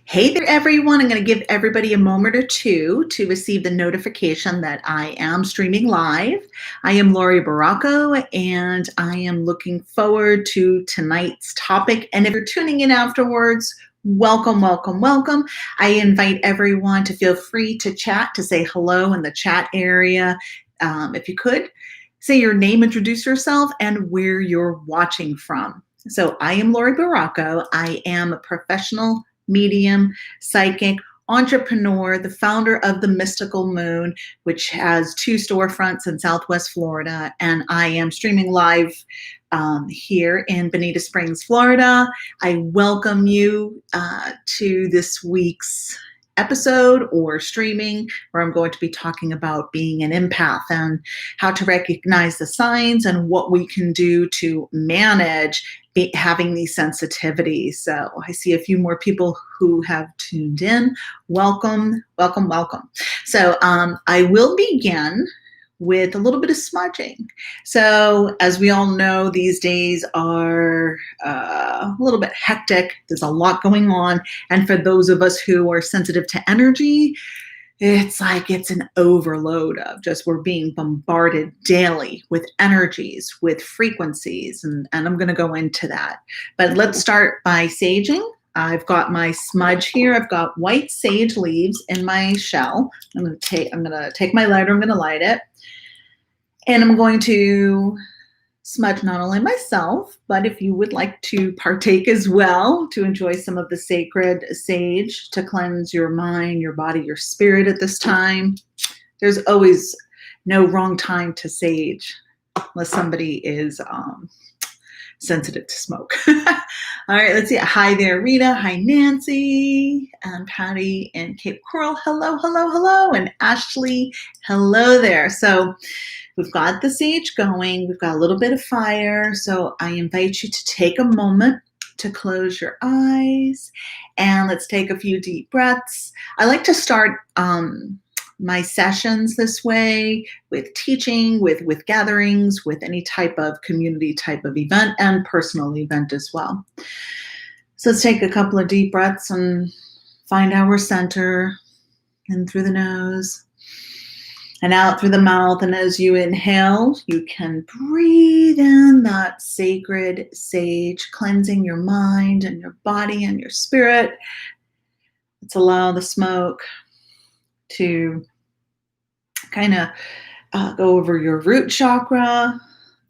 Hey there, everyone. I'm going to give everybody a moment or two to receive the notification that I am streaming live. I am Laurie Baracco, and I am looking forward to tonight's topic. And if you're tuning in afterwards, welcome, welcome, welcome. I invite everyone to feel free to chat, to say hello in the chat area. If you could, say your name, introduce yourself, and where you're watching from. So I am Laurie Baracco. I am a professional medium, psychic, entrepreneur, the founder of the Mystical Moon, which has 2 storefronts in Southwest Florida. And I am streaming live here in Bonita Springs, Florida. I welcome you to this week's episode or streaming where I'm going to be talking about being an empath and how to recognize the signs and what we can do to manage having these sensitivities. So I see a few more people who have tuned in. Welcome, welcome, welcome. So I will begin with a little bit of smudging. So as we all know, these days are a little bit hectic. There's a lot going on. And for those of us who are sensitive to energy, it's like it's an overload of just we're being bombarded daily with energies, with frequencies, and I'm going to go into that. But let's start by saging. I've got my smudge here. I've got white sage leaves in my shell. I'm going to take my lighter. I'm going to light it. And I'm going to smudge not only myself, but if you would like to partake as well, to enjoy some of the sacred sage, to cleanse your mind, your body, your spirit at this time. There's always no wrong time to sage, unless somebody is sensitive to smoke. All right, let's see. Hi there, Rita. Hi, Nancy and Patty in Cape Coral. Hello, hello, hello. And Ashley, hello there. So we've got the sage going. We've got a little bit of fire. So I invite you to take a moment to close your eyes and let's take a few deep breaths. I like to start my sessions this way with teaching, with gatherings, with any type of community type of event and personal event as well. So let's take a couple of deep breaths and find our center in through the nose and out through the mouth. And as you inhale, you can breathe in that sacred sage, cleansing your mind and your body and your spirit. Let's allow the smoke to kind of go over your root chakra,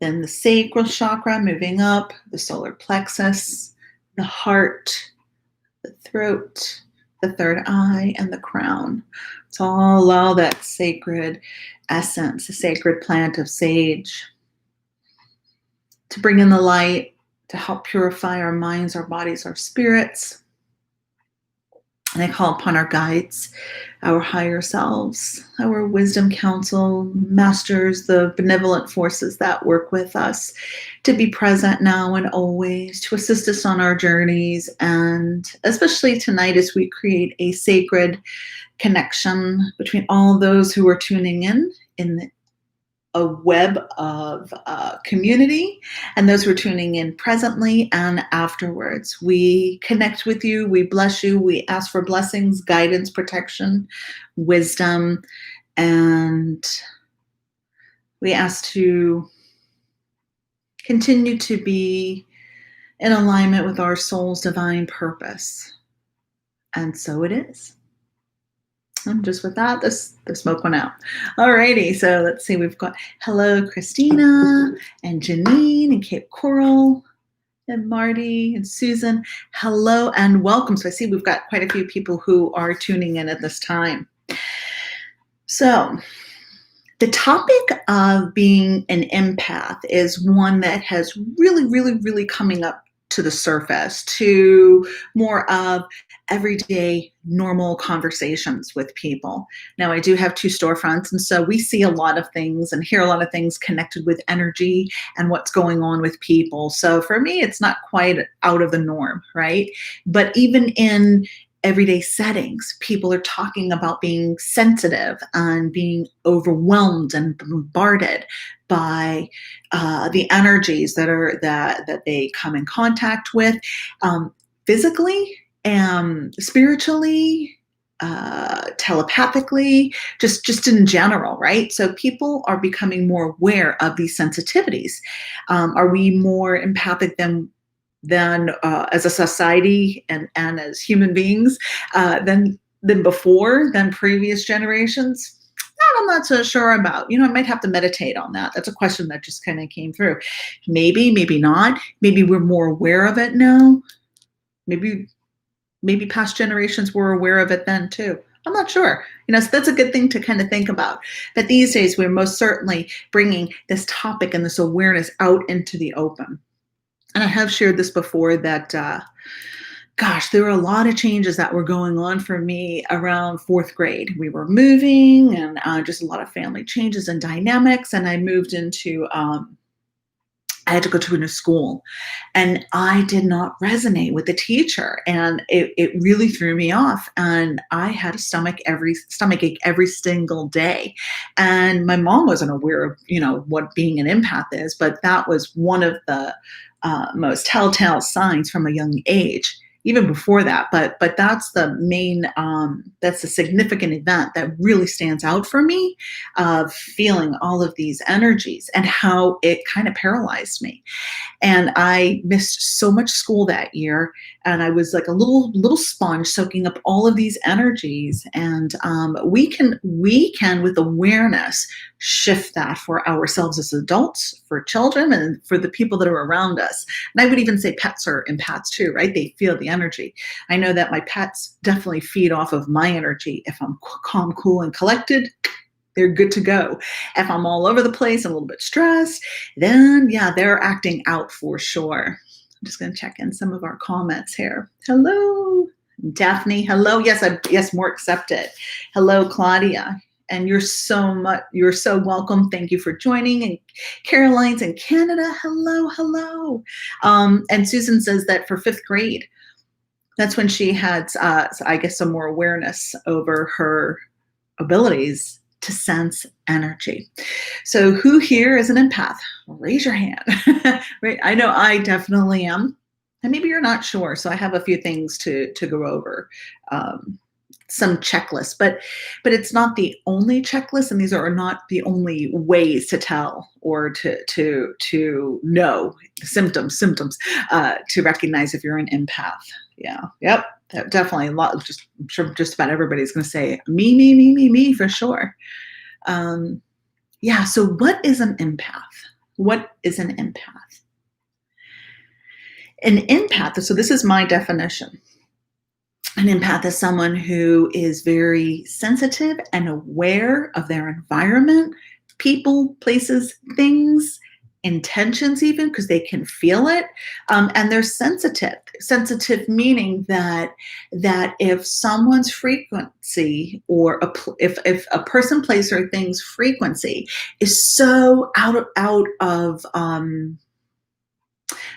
then the sacral chakra, moving up, the solar plexus, the heart, the throat, the third eye, and the crown. So I'll allow that sacred essence, the sacred plant of sage, to bring in the light, to help purify our minds, our bodies, our spirits. And I call upon our guides, our higher selves, our wisdom council, masters, the benevolent forces that work with us, to be present now and always, to assist us on our journeys, and especially tonight as we create a sacred connection between all those who are tuning in a web of community, and those who are tuning in presently and afterwards. We connect with you, we bless you, we ask for blessings, guidance, protection, wisdom, and we ask to continue to be in alignment with our soul's divine purpose. And so it is. And just with that, the smoke went out. Alrighty, so let's see. We've got hello, Christina and Janine and Cape Coral and Marty and Susan. Hello and welcome. So I see we've got quite a few people who are tuning in at this time. So the topic of being an empath is one that has really coming up to the surface, to more of everyday normal conversations with people. Now, I do have 2 storefronts, and so we see a lot of things and hear a lot of things connected with energy and what's going on with people. So for me, it's not quite out of the norm, right? But even in everyday settings, people are talking about being sensitive and being overwhelmed and bombarded by the energies that they come in contact with, physically spiritually, telepathically, just in general, right? So people are becoming more aware of these sensitivities. Are we more empathic than as a society and as human beings than before, than previous generations? That I'm not so sure about. I might have to meditate on that. That's a question that just kind of came through. Maybe, maybe not. Maybe we're more aware of it now. Maybe past generations were aware of it then too. I'm not sure. So that's a good thing to kind of think about. But these days, we're most certainly bringing this topic and this awareness out into the open. And I have shared this before that, gosh, there were a lot of changes that were going on for me around fourth grade. We were moving and just a lot of family changes and dynamics. And I moved into I had to go to a new school, and I did not resonate with the teacher, and it really threw me off. And I had a stomach ache every single day. And my mom wasn't aware of what being an empath is, but that was one of the most telltale signs from a young age. Even before that, but that's the main that's a significant event that really stands out for me, of feeling all of these energies and how it kind of paralyzed me. And I missed so much school that year, and I was like a little sponge soaking up all of these energies. And we can with awareness shift that for ourselves as adults, for children, and for the people that are around us. And I would even say pets are empaths too, right? They feel the energy. I know that my pets definitely feed off of my energy. If I'm calm, cool, and collected, they're good to go. If I'm all over the place and a little bit stressed, then yeah, they're acting out for sure. I'm just going to check in some of our comments here. Hello, Daphne. Hello. Yes, more accepted. Hello, Claudia. And you're so welcome. Thank you for joining. And Caroline's in Canada. Hello. And Susan says that for fifth grade, that's when she had, I guess, some more awareness over her abilities to sense energy. So who here is an empath? Raise your hand. Right? I know I definitely am. And maybe you're not sure. So I have a few things to go over. Some checklists, but it's not the only checklist, and these are not the only ways to tell or to know symptoms to recognize if you're an empath. Yeah, yep, definitely a lot. I'm sure just about everybody's going to say me for sure. Yeah. So what is an empath? What is an empath? An empath. So this is my definition. An empath is someone who is very sensitive and aware of their environment, people, places, things, intentions, even because they can feel it, and they're sensitive. Sensitive meaning that if someone's frequency, or if a person, place, or thing's frequency is so out of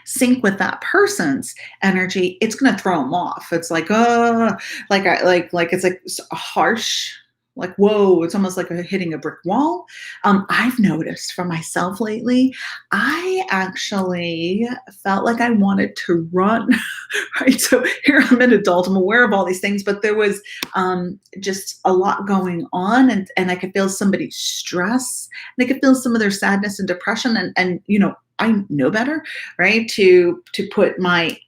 sync with that person's energy, it's going to throw them off. It's like, it's like a harsh, like, whoa, it's almost like hitting a brick wall. I've noticed for myself lately, I actually felt like I wanted to run, right? So here I'm an adult, I'm aware of all these things, but there was just a lot going on, and I could feel somebody's stress, and I could feel some of their sadness and depression, and I know better, right? To put my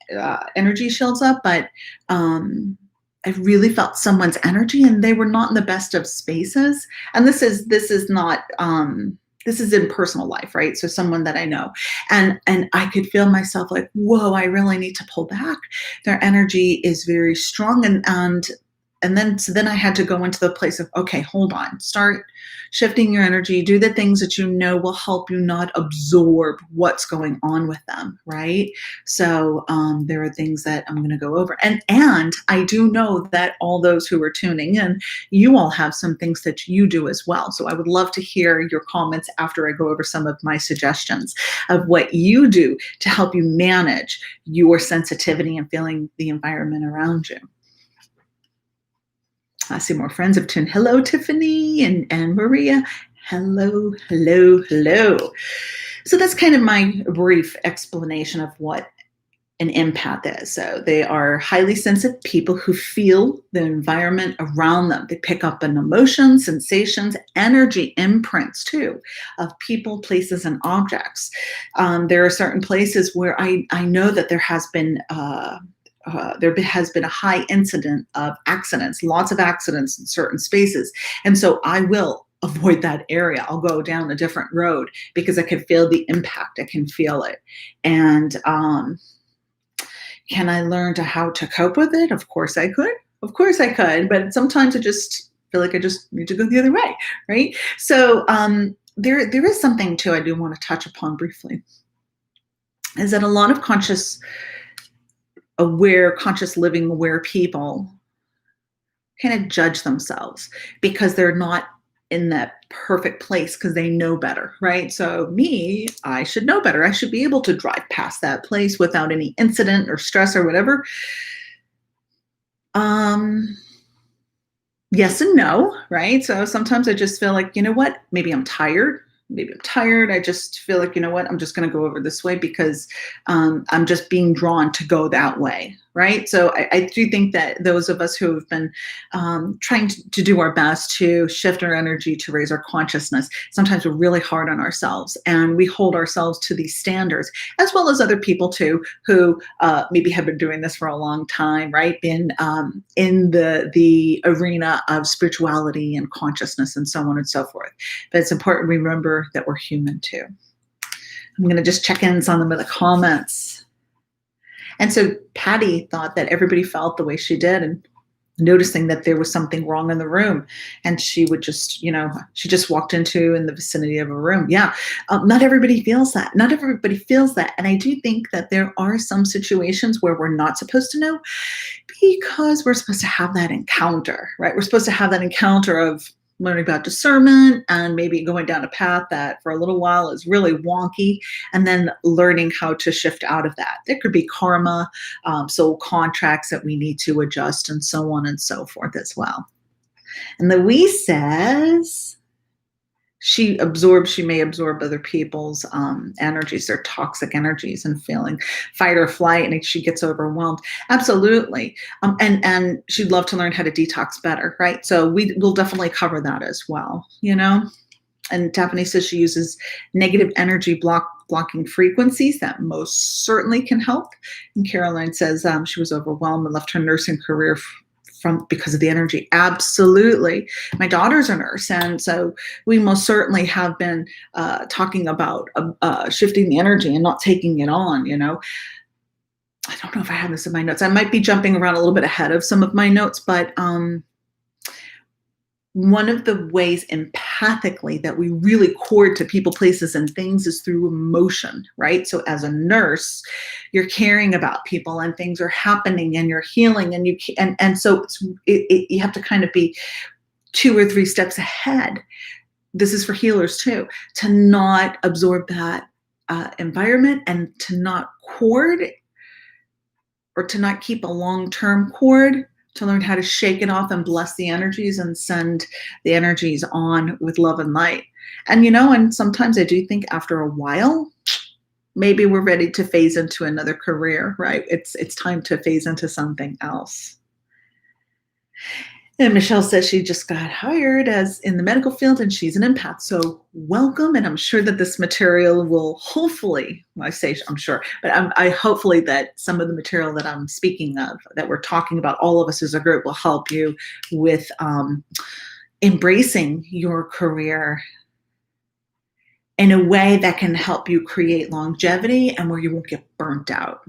energy shields up, but I really felt someone's energy, and they were not in the best of spaces. And this is not this is in personal life, right? So someone that I know, and I could feel myself like, whoa, I really need to pull back. Their energy is very strong, and then I had to go into the place of, okay, hold on, start shifting your energy, do the things that you know will help you not absorb what's going on with them, right? So there are things that I'm going to go over. And I do know that all those who are tuning in, you all have some things that you do as well. So I would love to hear your comments after I go over some of my suggestions of what you do to help you manage your sensitivity and feeling the environment around you. I see more friends have tuned. Hello, Tiffany and Maria. Hello. So that's kind of my brief explanation of what an empath is. So they are highly sensitive people who feel the environment around them. They pick up on emotions, sensations, energy imprints too of people, places, and objects. There are certain places where I know that there has been a high incident of accidents, lots of accidents in certain spaces. And so I will avoid that area. I'll go down a different road because I can feel the impact. I can feel it. And can I learn how to cope with it? Of course I could. Of course I could. But sometimes I just feel like I just need to go the other way, right? So there is something too I do want to touch upon briefly, is that a lot of conscious living aware people kind of judge themselves because they're not in that perfect place because they know better, right? So me, I should know better. I should be able to drive past that place without any incident or stress or whatever. Yes and no, right? So sometimes I just feel like, you know what? Maybe I'm tired. I just feel like, you know what? I'm just going to go over this way because I'm just being drawn to go that way, right? So I do think that those of us who have been trying to do our best to shift our energy, to raise our consciousness, sometimes we're really hard on ourselves, and we hold ourselves to these standards, as well as other people too, who maybe have been doing this for a long time, right? Been in the arena of spirituality and consciousness and so on and so forth. But it's important to remember that we're human too. I'm going to just check in some of the comments. And so Patty thought that everybody felt the way she did, and noticing that there was something wrong in the room, and she would just, she just walked into in the vicinity of a room. Yeah, not everybody feels that. And I do think that there are some situations where we're not supposed to know, because we're supposed to have that encounter, right? We're supposed to have that encounter of learning about discernment and maybe going down a path that for a little while is really wonky, and then learning how to shift out of that. There could be karma, soul contracts that we need to adjust, and so on and so forth as well. And Louise says she may absorb other people's energies, their toxic energies, and feeling fight or flight, and she gets overwhelmed. Absolutely. And she'd love to learn how to detox better, right? So we'll definitely cover that as well, And Daphne says she uses negative energy blocking frequencies. That most certainly can help. And Caroline says she was overwhelmed and left her nursing career because of the energy. Absolutely. My daughter's a nurse, and so we most certainly have been talking about shifting the energy and not taking it on. I don't know if I have this in my notes. I might be jumping around a little bit ahead of some of my notes, but one of the ways empathically that we really cord to people, places, and things is through emotion, right? So as a nurse, you're caring about people, and things are happening, and you're healing, and so you have to kind of be 2 or 3 steps ahead. This is for healers too, to not absorb that environment, and to not cord, or to not keep a long-term cord, to learn how to shake it off and bless the energies and send the energies on with love and light. And, and sometimes I do think after a while, maybe we're ready to phase into another career, right? It's time to phase into something else. And Michelle says she just got hired as in the medical field, and she's an empath. So welcome. And I'm sure that this material will hopefully, well, I say I'm sure, but I hopefully that some of the material that I'm speaking of, that we're talking about, all of us as a group, will help you with embracing your career in a way that can help you create longevity and where you won't get burnt out.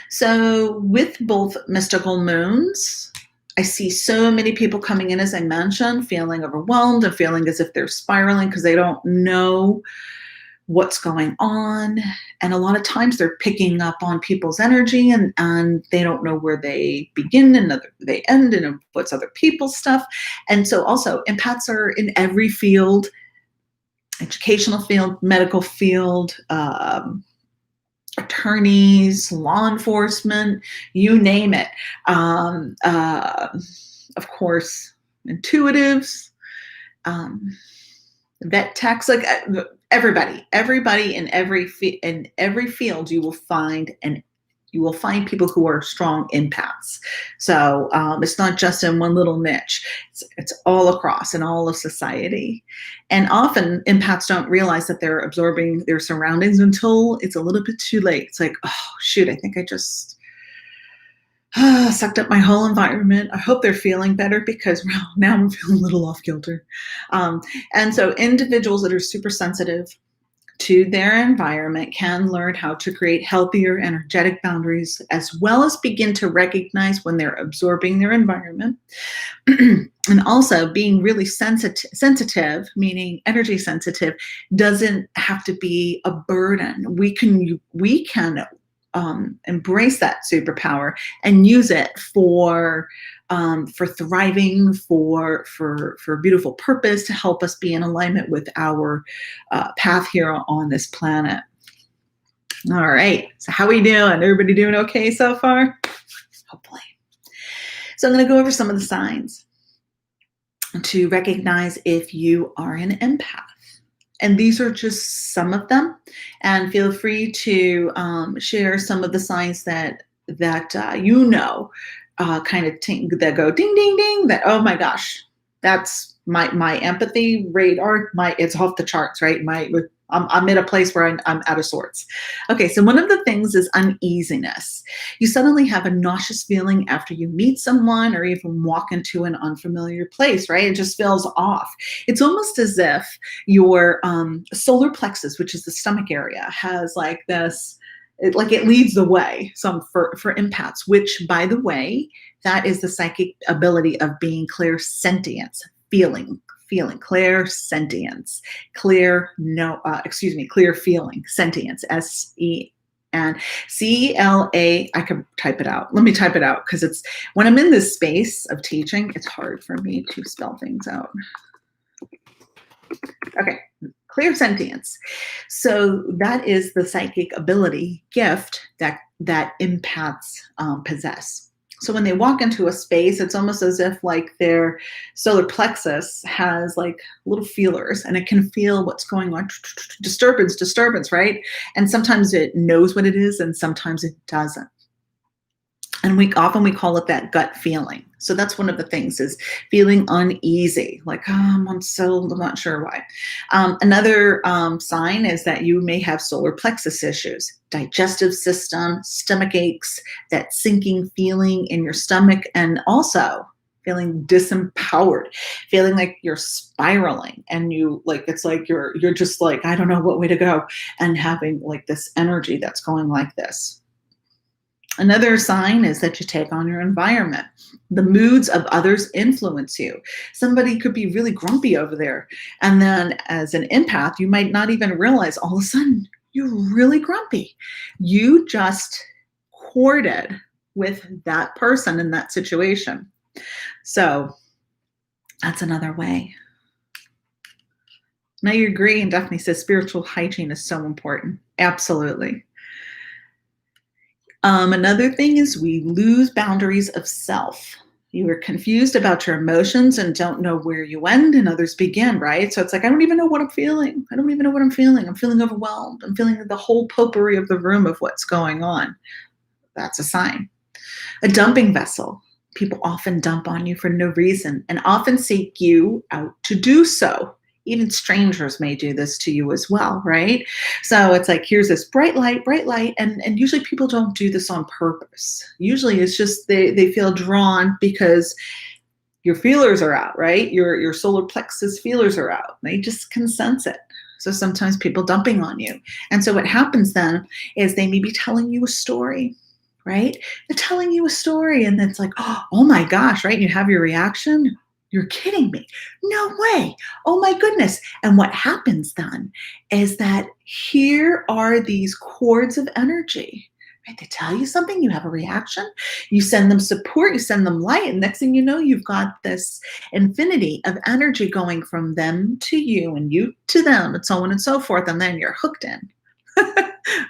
So with both mystical moons, I see so many people coming in, as I mentioned, feeling overwhelmed and feeling as if they're spiraling because they don't know what's going on. And a lot of times they're picking up on people's energy, and they don't know where they begin and they end, and what's other people's stuff. And so also empaths are in every field, educational field, medical field, attorneys, law enforcement, you name it. Of course, intuitives, vet techs, like everybody in every field, you will find an you will find people who are strong empaths. So it's not just in one little niche. It's all across in all of society. And often empaths don't realize that they're absorbing their surroundings until it's a little bit too late. It's like, oh, shoot, I think I just sucked up my whole environment. I hope they're feeling better because well, now I'm feeling a little off kilter. And so individuals that are super sensitive to their environment can learn how to create healthier energetic boundaries, as well as begin to recognize when they're absorbing their environment. And also being really sensitive, meaning energy sensitive, doesn't have to be a burden. We can embrace that superpower and use it for thriving, for beautiful purpose, to help us be in alignment with our path here on this planet. All right. So how are we doing? Everybody doing okay so far? Hopefully. So I'm going to go over some of the signs to recognize if you are an empath. And these are just some of them. And feel free to share some of the signs that you know, kind of that go ding, ding, ding, that, oh my gosh, that's my empathy radar, it's off the charts, right? I'm in a place where I'm out of sorts. Okay, so one of the things is uneasiness. You suddenly have a nauseous feeling after you meet someone or even walk into an unfamiliar place, right? It just feels off. It's almost as if your solar plexus, which is the stomach area, has like this, it leads the way. For empaths, which, by the way, that is the psychic ability of being clairsentience, feeling, clear sentience, clear feeling, sentience, SENCELA. I can type it out. Let me type it out, because it's when I'm in this space of teaching, it's hard for me to spell things out. Okay, clear sentience. So that is the psychic ability gift that empaths possess. So when they walk into a space, it's almost as if like their solar plexus has like little feelers, and it can feel what's going on, disturbance, right? And sometimes it knows what it is, and sometimes it doesn't. And we often call it that gut feeling. So that's one of the things, is feeling uneasy, like, oh, I'm not sure why. Another sign is that you may have solar plexus issues, digestive system, stomach aches, that sinking feeling in your stomach, and also feeling disempowered, feeling like you're spiraling, and it's like you're just like, I don't know what way to go, and having like this energy that's going like this. Another sign is that you take on your environment. The moods of others influence you. Somebody could be really grumpy over there, and then as an empath, you might not even realize all of a sudden you're really grumpy. You just courted with that person in that situation. So that's another way. Now you agree, and Daphne says spiritual hygiene is so important. Absolutely. Another thing is we lose boundaries of self. You are confused about your emotions and don't know where you end and others begin, right? So it's like, I don't even know what I'm feeling. I'm feeling overwhelmed. I'm feeling the whole potpourri of the room of what's going on. That's a sign. A dumping vessel. People often dump on you for no reason and often seek you out to do so. Even strangers may do this to you as well, right? So it's like, here's this bright light, and usually people don't do this on purpose. Usually it's just they feel drawn because your feelers are out, right? Your solar plexus feelers are out. They just can sense it. So sometimes people dumping on you. And so what happens then is they may be telling you a story, right? They're telling you a story, and it's like, oh my gosh, right? You have your reaction. You're kidding me. No way. Oh my goodness. And what happens then is that here are these cords of energy, right? They tell you something, you have a reaction, you send them support, you send them light, and next thing you know, you've got this infinity of energy going from them to you and you to them, and so on and so forth, and then you're hooked in,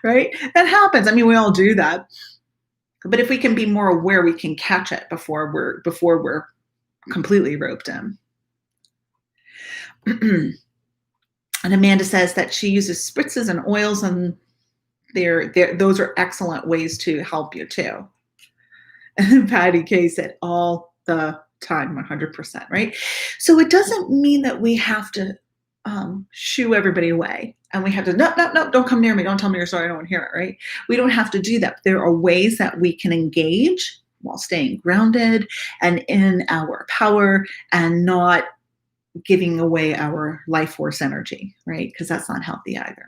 right? That happens. I mean, we all do that. But if we can be more aware, we can catch it before we're completely roped in. And Amanda says that she uses spritzes and oils and Those are excellent ways to help you too. And Patty K said all the time, 100%, right? So it doesn't mean that we have to shoo everybody away and we have to, no, no, no, don't come near me. Don't tell me your story. I don't want to hear it, right? We don't have to do that. There are ways that we can engage while staying grounded and in our power and not giving away our life force energy, right? Because that's not healthy either.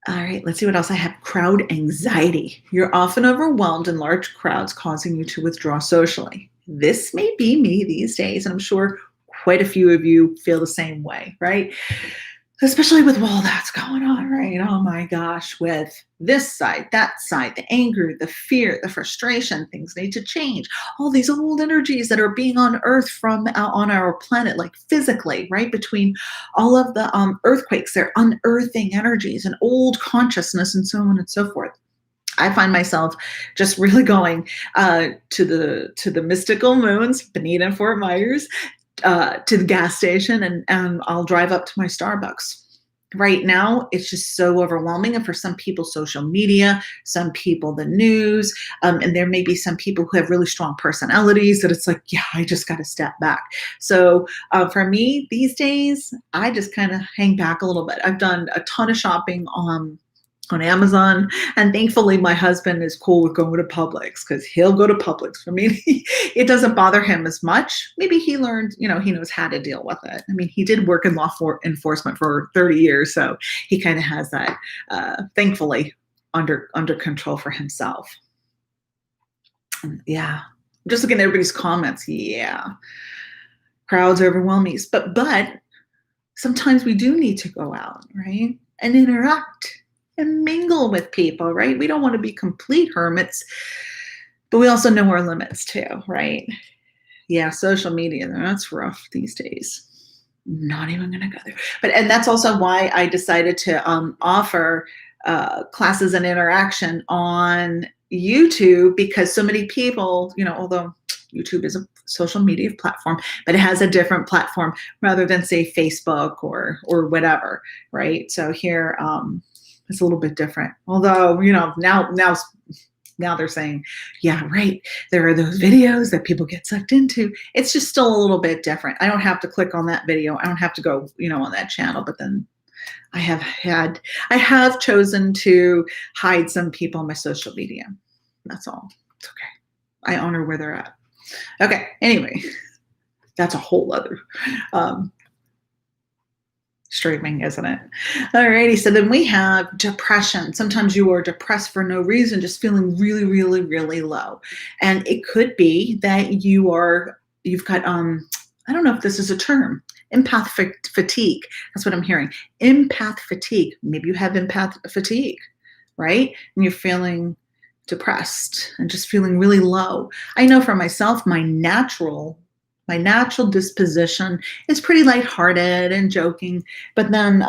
All right, let's see what else I have. Crowd anxiety. You're often overwhelmed in large crowds, causing you to withdraw socially. This may be me these days, and I'm sure quite a few of you feel the same way, right? Especially with all that's going on, right? Oh my gosh, with this side, that side, the anger, the fear, the frustration, things need to change. All these old energies that are being unearthed from on our planet, like physically, right? Between all of the earthquakes, they're unearthing energies and old consciousness and so on and so forth. I find myself just really going to the mystical moons, Bonita and Fort Myers, to the gas station, and I'll drive up to my Starbucks. Right now, it's just so overwhelming. And for some people, social media, some people, the news, and there may be some people who have really strong personalities that it's like, yeah, I just got to step back. So for me these days, I just kind of hang back a little bit. I've done a ton of shopping on Amazon. And thankfully, my husband is cool with going to Publix because he'll go to Publix. For me, it doesn't bother him as much. Maybe he learned, he knows how to deal with it. I mean, he did work in law enforcement for 30 years, so he kind of has that, thankfully, under control for himself. And yeah, just looking at everybody's comments. Yeah, crowds overwhelm me, but sometimes we do need to go out, right, and interact and mingle with people, right? We don't want to be complete hermits, but we also know our limits too, right? Yeah, social media, that's rough these days. Not even going to go there. And that's also why I decided to offer classes and interaction on YouTube, because so many people, although YouTube is a social media platform, but it has a different platform rather than say Facebook or whatever, right? So here, it's a little bit different. Although, now they're saying, yeah, right, there are those videos that people get sucked into. It's just still a little bit different. I don't have to click on that video. I don't have to go, on that channel. But then I have chosen to hide some people on my social media. That's all. It's okay. I honor where they're at. Okay. Anyway, that's a whole other streaming, isn't it? Alrighty, so then we have depression. Sometimes you are depressed for no reason, just feeling really, really, really low. And it could be that you've got, I don't know if this is a term, empath fatigue. That's what I'm hearing. Empath fatigue. Maybe you have empath fatigue, right? And you're feeling depressed and just feeling really low. I know for myself, my natural disposition is pretty lighthearted and joking. But then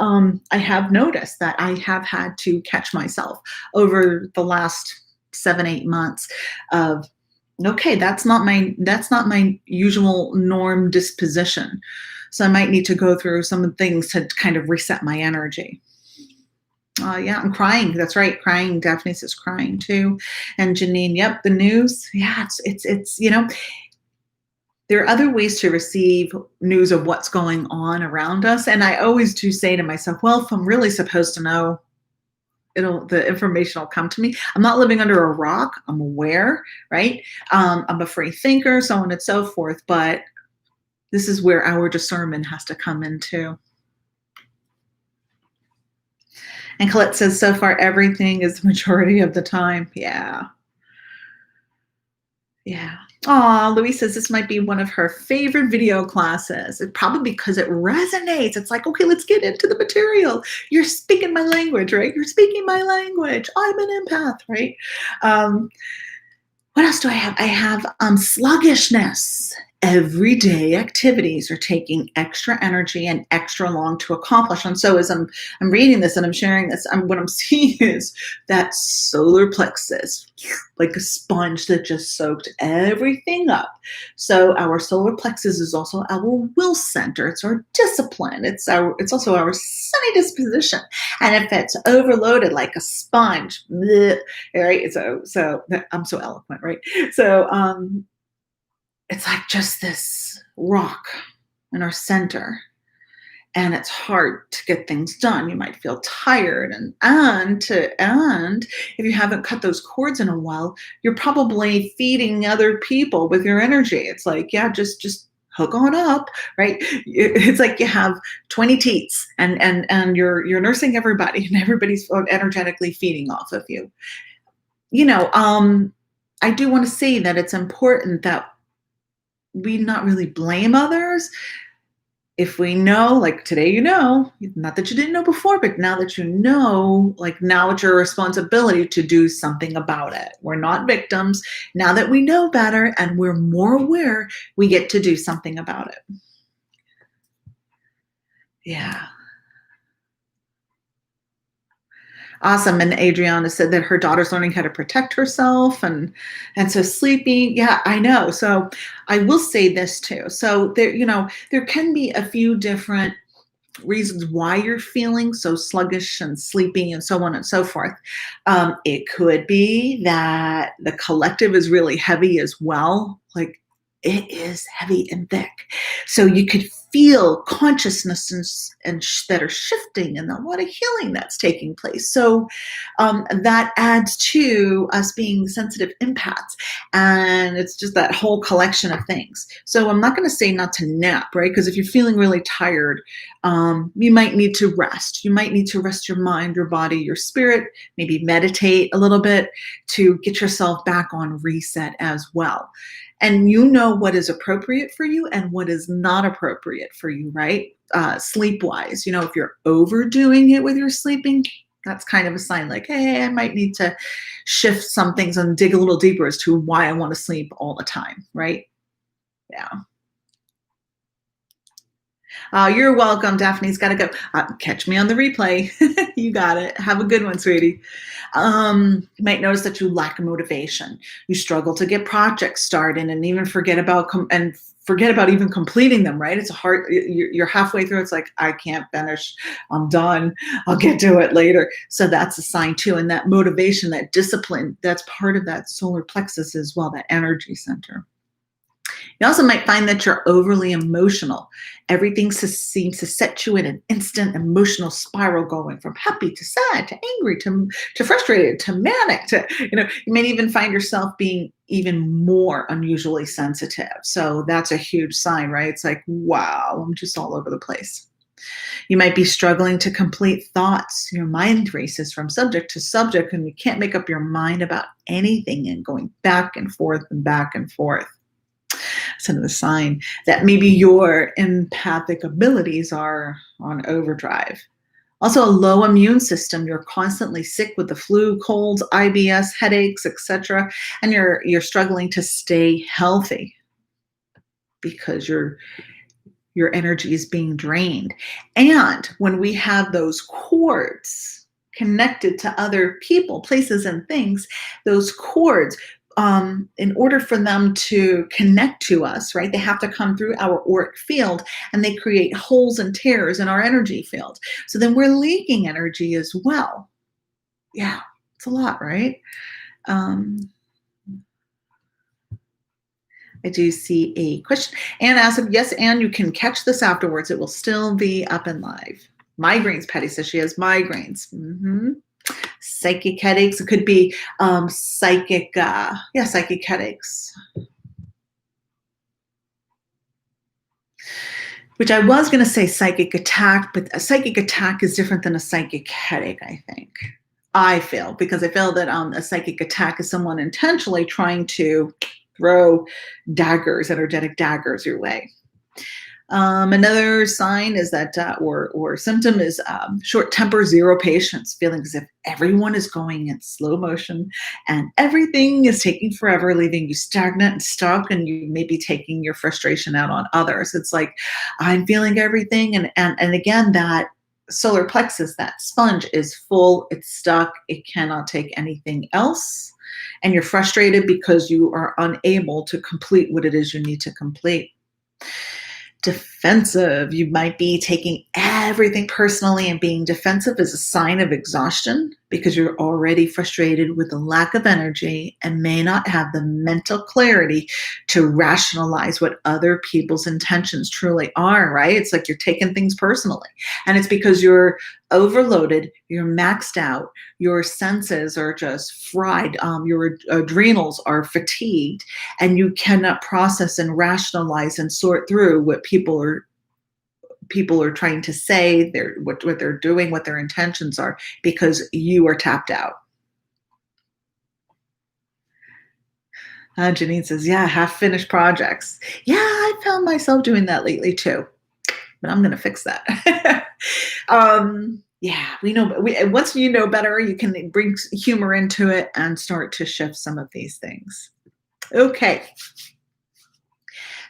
I have noticed that I have had to catch myself over the last 7-8 months of, okay, that's not my usual norm disposition. So I might need to go through some things to kind of reset my energy. Yeah, I'm crying. That's right. Crying. Daphne says crying too. And Janine, yep, the news. Yeah, it's there are other ways to receive news of what's going on around us. And I always do say to myself, well, if I'm really supposed to know, the information will come to me. I'm not living under a rock. I'm aware, right? I'm a free thinker, so on and so forth. But this is where our discernment has to come in too. And Colette says, so far, everything is the majority of the time. Yeah. Yeah. Aw, Louise says this might be one of her favorite video classes. It's probably because it resonates. It's like, okay, let's get into the material. You're speaking my language, right? You're speaking my language. I'm an empath, right? What else do I have? I have sluggishness everyday activities are taking extra energy and extra long to accomplish. And so as I'm reading this and I'm sharing this, what I'm seeing is that solar plexus, like a sponge that just soaked everything up. So our solar plexus is also our will center. It's our discipline. It's also our sunny disposition. And if it's overloaded like a sponge, bleh, right? So I'm so eloquent, right? So it's like just this rock in our center, and it's hard to get things done. You might feel tired, and if you haven't cut those cords in a while, you're probably feeding other people with your energy. It's like, yeah, just hook on up, right? It's like you have 20 teats, and you're nursing everybody, and everybody's energetically feeding off of you. You know, I do want to say that it's important that we not really blame others. If we know, like today, not that you didn't know before, but now that you know, like now it's your responsibility to do something about it. We're not victims. Now that we know better and we're more aware, we get to do something about it. Yeah. Awesome. And Adriana said that her daughter's learning how to protect herself, and so sleeping. Yeah, I know. So I will say this too. So there can be a few different reasons why you're feeling so sluggish and sleepy and so on and so forth. It could be that the collective is really heavy as well. Like it is heavy and thick. So you could feel consciousness that are shifting, and a lot of healing that's taking place. So that adds to us being sensitive empaths. And it's just that whole collection of things. So I'm not going to say not to nap, right? Because if you're feeling really tired, you might need to rest. You might need to rest your mind, your body, your spirit, maybe meditate a little bit to get yourself back on reset as well. And you know what is appropriate for you and what is not appropriate for you, right? Sleep wise, if you're overdoing it with your sleeping, that's kind of a sign like, hey, I might need to shift some things and dig a little deeper as to why I want to sleep all the time, right? Yeah. You're welcome. Daphne's got to go. Catch me on the replay. You got it. Have a good one, sweetie. You might notice that you lack motivation. You struggle to get projects started and even forget about even completing them, right? It's hard. You're halfway through. It's like, I can't finish. I'm done. I'll get to it later. So that's a sign too. And that motivation, that discipline, that's part of that solar plexus as well, that energy center. You also might find that you're overly emotional. Everything seems to set you in an instant emotional spiral, going from happy to sad to angry to frustrated to manic to, you may even find yourself being even more unusually sensitive. So that's a huge sign, right? It's like, wow, I'm just all over the place. You might be struggling to complete thoughts. Your mind races from subject to subject, and you can't make up your mind about anything and going back and forth and back and forth. It's another sign that maybe your empathic abilities are on overdrive. Also, a low immune system. You're constantly sick with the flu, colds, IBS, headaches, etc., and you're struggling to stay healthy because your energy is being drained. And when we have those cords connected to other people, places, and things, those cords, in order for them to connect to us, right, they have to come through our auric field, and they create holes and tears in our energy field. So then we're leaking energy as well. Yeah, it's a lot, right? I do see a question. Anne asked, yes, Anne, you can catch this afterwards. It will still be up and live. Migraines, Patty says she has migraines. Mm-hmm. Psychic headaches. It could be psychic headaches. Which I was going to say psychic attack, but a psychic attack is different than a psychic headache, I think. I feel that a psychic attack is someone intentionally trying to throw daggers, energetic daggers your way. Another sign is that, or symptom is short temper, zero patience, feeling as if everyone is going in slow motion and everything is taking forever, leaving you stagnant and stuck, and you may be taking your frustration out on others. It's like, I'm feeling everything, and again, that solar plexus, that sponge, is full, it's stuck, it cannot take anything else, and you're frustrated because you are unable to complete what it is you need to complete. Defensive. You might be taking everything personally, and being defensive is a sign of exhaustion because you're already frustrated with the lack of energy and may not have the mental clarity to rationalize what other people's intentions truly are, right? It's like you're taking things personally. And it's because you're overloaded, you're maxed out, your senses are just fried, your adrenals are fatigued, and you cannot process and rationalize and sort through what people are trying to say, what they're doing, what their intentions are, because you are tapped out. Janine says, yeah, half-finished projects. Yeah, I found myself doing that lately too, but I'm going to fix that. Yeah, we know. Once you know better, you can bring humor into it and start to shift some of these things. Okay.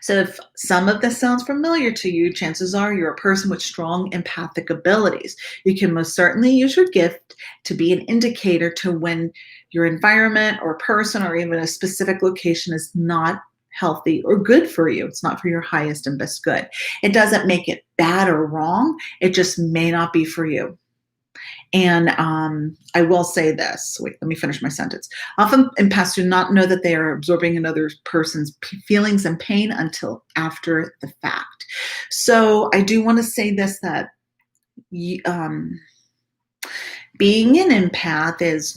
So if some of this sounds familiar to you, chances are you're a person with strong empathic abilities. You can most certainly use your gift to be an indicator to when your environment or person or even a specific location is not healthy or good for you. It's not for your highest and best good. It doesn't make it bad or wrong. It just may not be for you. And I will say this. Wait, let me finish my sentence. Often empaths do not know that they are absorbing another person's feelings and pain until after the fact. So I do want to say this, that being an empath is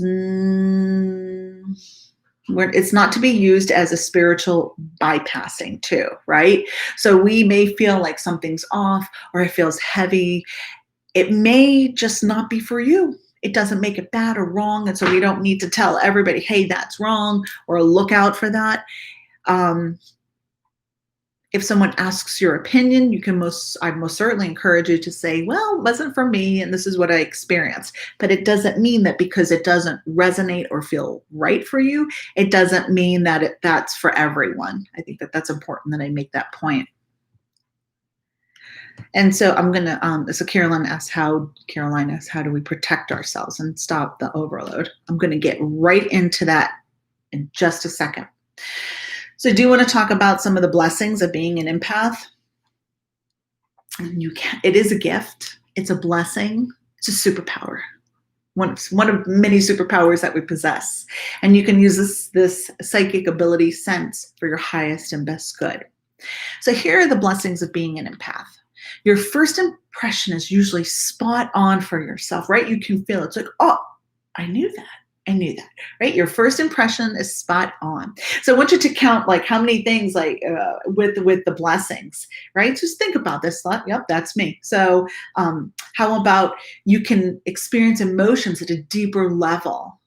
it's not to be used as a spiritual bypassing too, right? So we may feel like something's off or it feels heavy. It may just not be for you. It doesn't make it bad or wrong. And so we don't need to tell everybody, hey, that's wrong, or look out for that. If someone asks your opinion, I most certainly encourage you to say, well, it wasn't for me, and this is what I experienced. But it doesn't mean that because it doesn't resonate or feel right for you, it doesn't mean that that's for everyone. I think that that's important that I make that point. And so I'm going to, so Caroline asks, how do we protect ourselves and stop the overload? I'm going to get right into that in just a second. So I do want to talk about some of the blessings of being an empath. It is a gift. It's a blessing. It's a superpower. One of many superpowers that we possess. And you can use this psychic ability sense for your highest and best good. So here are the blessings of being an empath. Your first impression is usually spot on for yourself, right? You can feel it. It's like, oh, I knew that, right? Your first impression is spot on. So I want you to count like how many things like with the blessings, right? Just think about this. Yep, that's me. So how about you can experience emotions at a deeper level,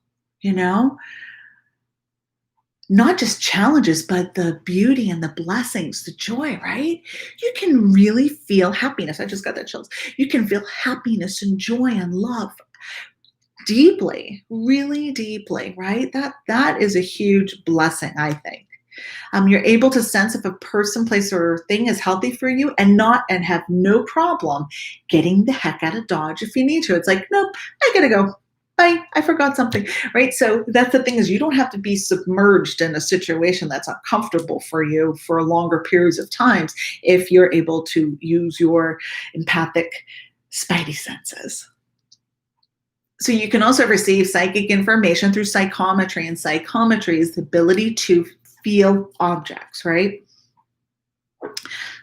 not just challenges, but the beauty and the blessings, the joy, right? You can really feel happiness. I just got that chills. You can feel happiness and joy and love deeply, really deeply, right? That is a huge blessing, I think. You're able to sense if a person, place, or thing is healthy for you and have no problem getting the heck out of Dodge if you need to. It's like, nope, I gotta go. Bye, I forgot something, right? So that's the thing, is you don't have to be submerged in a situation that's uncomfortable for you for longer periods of times if you're able to use your empathic spidey senses. So you can also receive psychic information through psychometry, and psychometry is the ability to feel objects, right?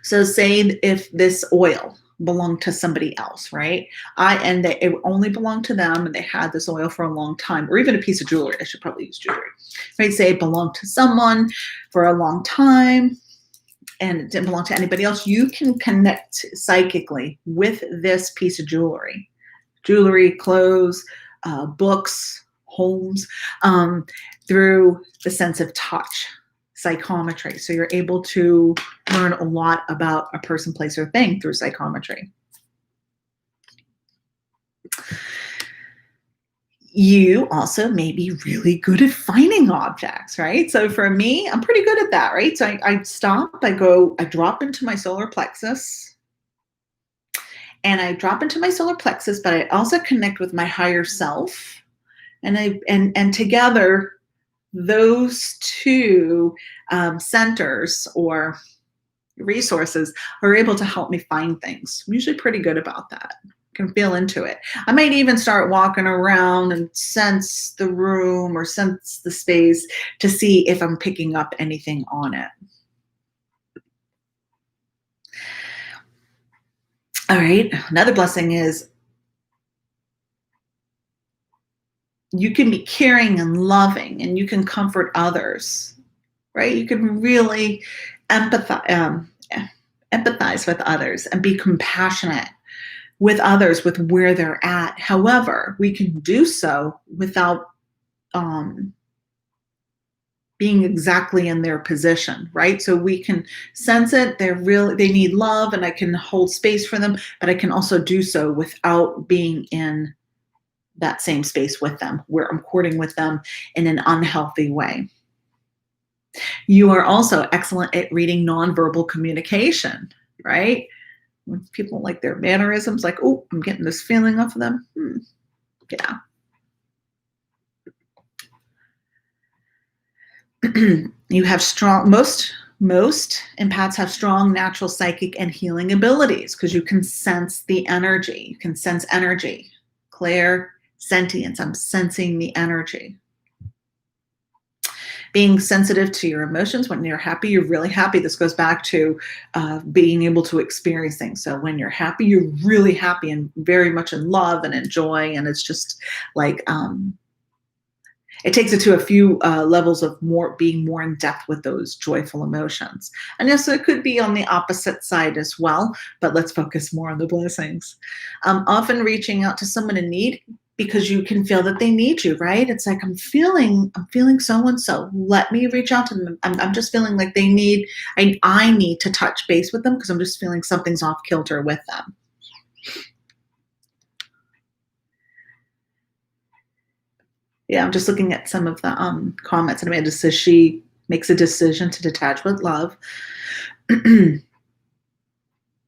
So say if this oil belonged to somebody else, right? It only belonged to them, and they had this oil for a long time, or even a piece of jewelry. I should probably use jewelry, right? Say it belonged to someone for a long time and it didn't belong to anybody else. You can connect psychically with this piece of jewelry, clothes, books, homes, through the sense of touch. psychometry. So you're able to learn a lot about a person, place, or thing through psychometry. You also may be really good at finding objects, right? So for me, I'm pretty good at that, right? So I stop, I drop into my solar plexus, and I drop into my solar plexus, but I also connect with my higher self. And together, those two centers or resources are able to help me find things. I'm usually pretty good about that. Can feel into it. I might even start walking around and sense the room or sense the space to see if I'm picking up anything on it. All right, another blessing is you can be caring and loving, and you can comfort others, right? You can really empathize with others and be compassionate with others with where they're at. However, we can do so without being exactly in their position, right? So we can sense it. They need love, and I can hold space for them, but I can also do so without being in that same space with them, where I'm courting with them in an unhealthy way. You are also excellent at reading nonverbal communication, right? When people like their mannerisms, like, oh, I'm getting this feeling off of them. Yeah. You have most empaths have strong natural psychic and healing abilities because you can sense the energy. You can sense energy, clair sentience. I'm sensing the energy. Being sensitive to your emotions. When you're happy, you're really happy. This goes back to being able to experience things. So when you're happy, you're really happy and very much in love and in joy. And it's just like, it takes it to a few levels of being more in depth with those joyful emotions. And yes, so it could be on the opposite side as well, but let's focus more on the blessings. Often reaching out to someone in need, because you can feel that they need you, right? It's like, I'm feeling so-and-so. Let me reach out to them. I'm just feeling like I need to touch base with them because I'm just feeling something's off kilter with them. Yeah, I'm just looking at some of the comments. And Amanda says she makes a decision to detach with love.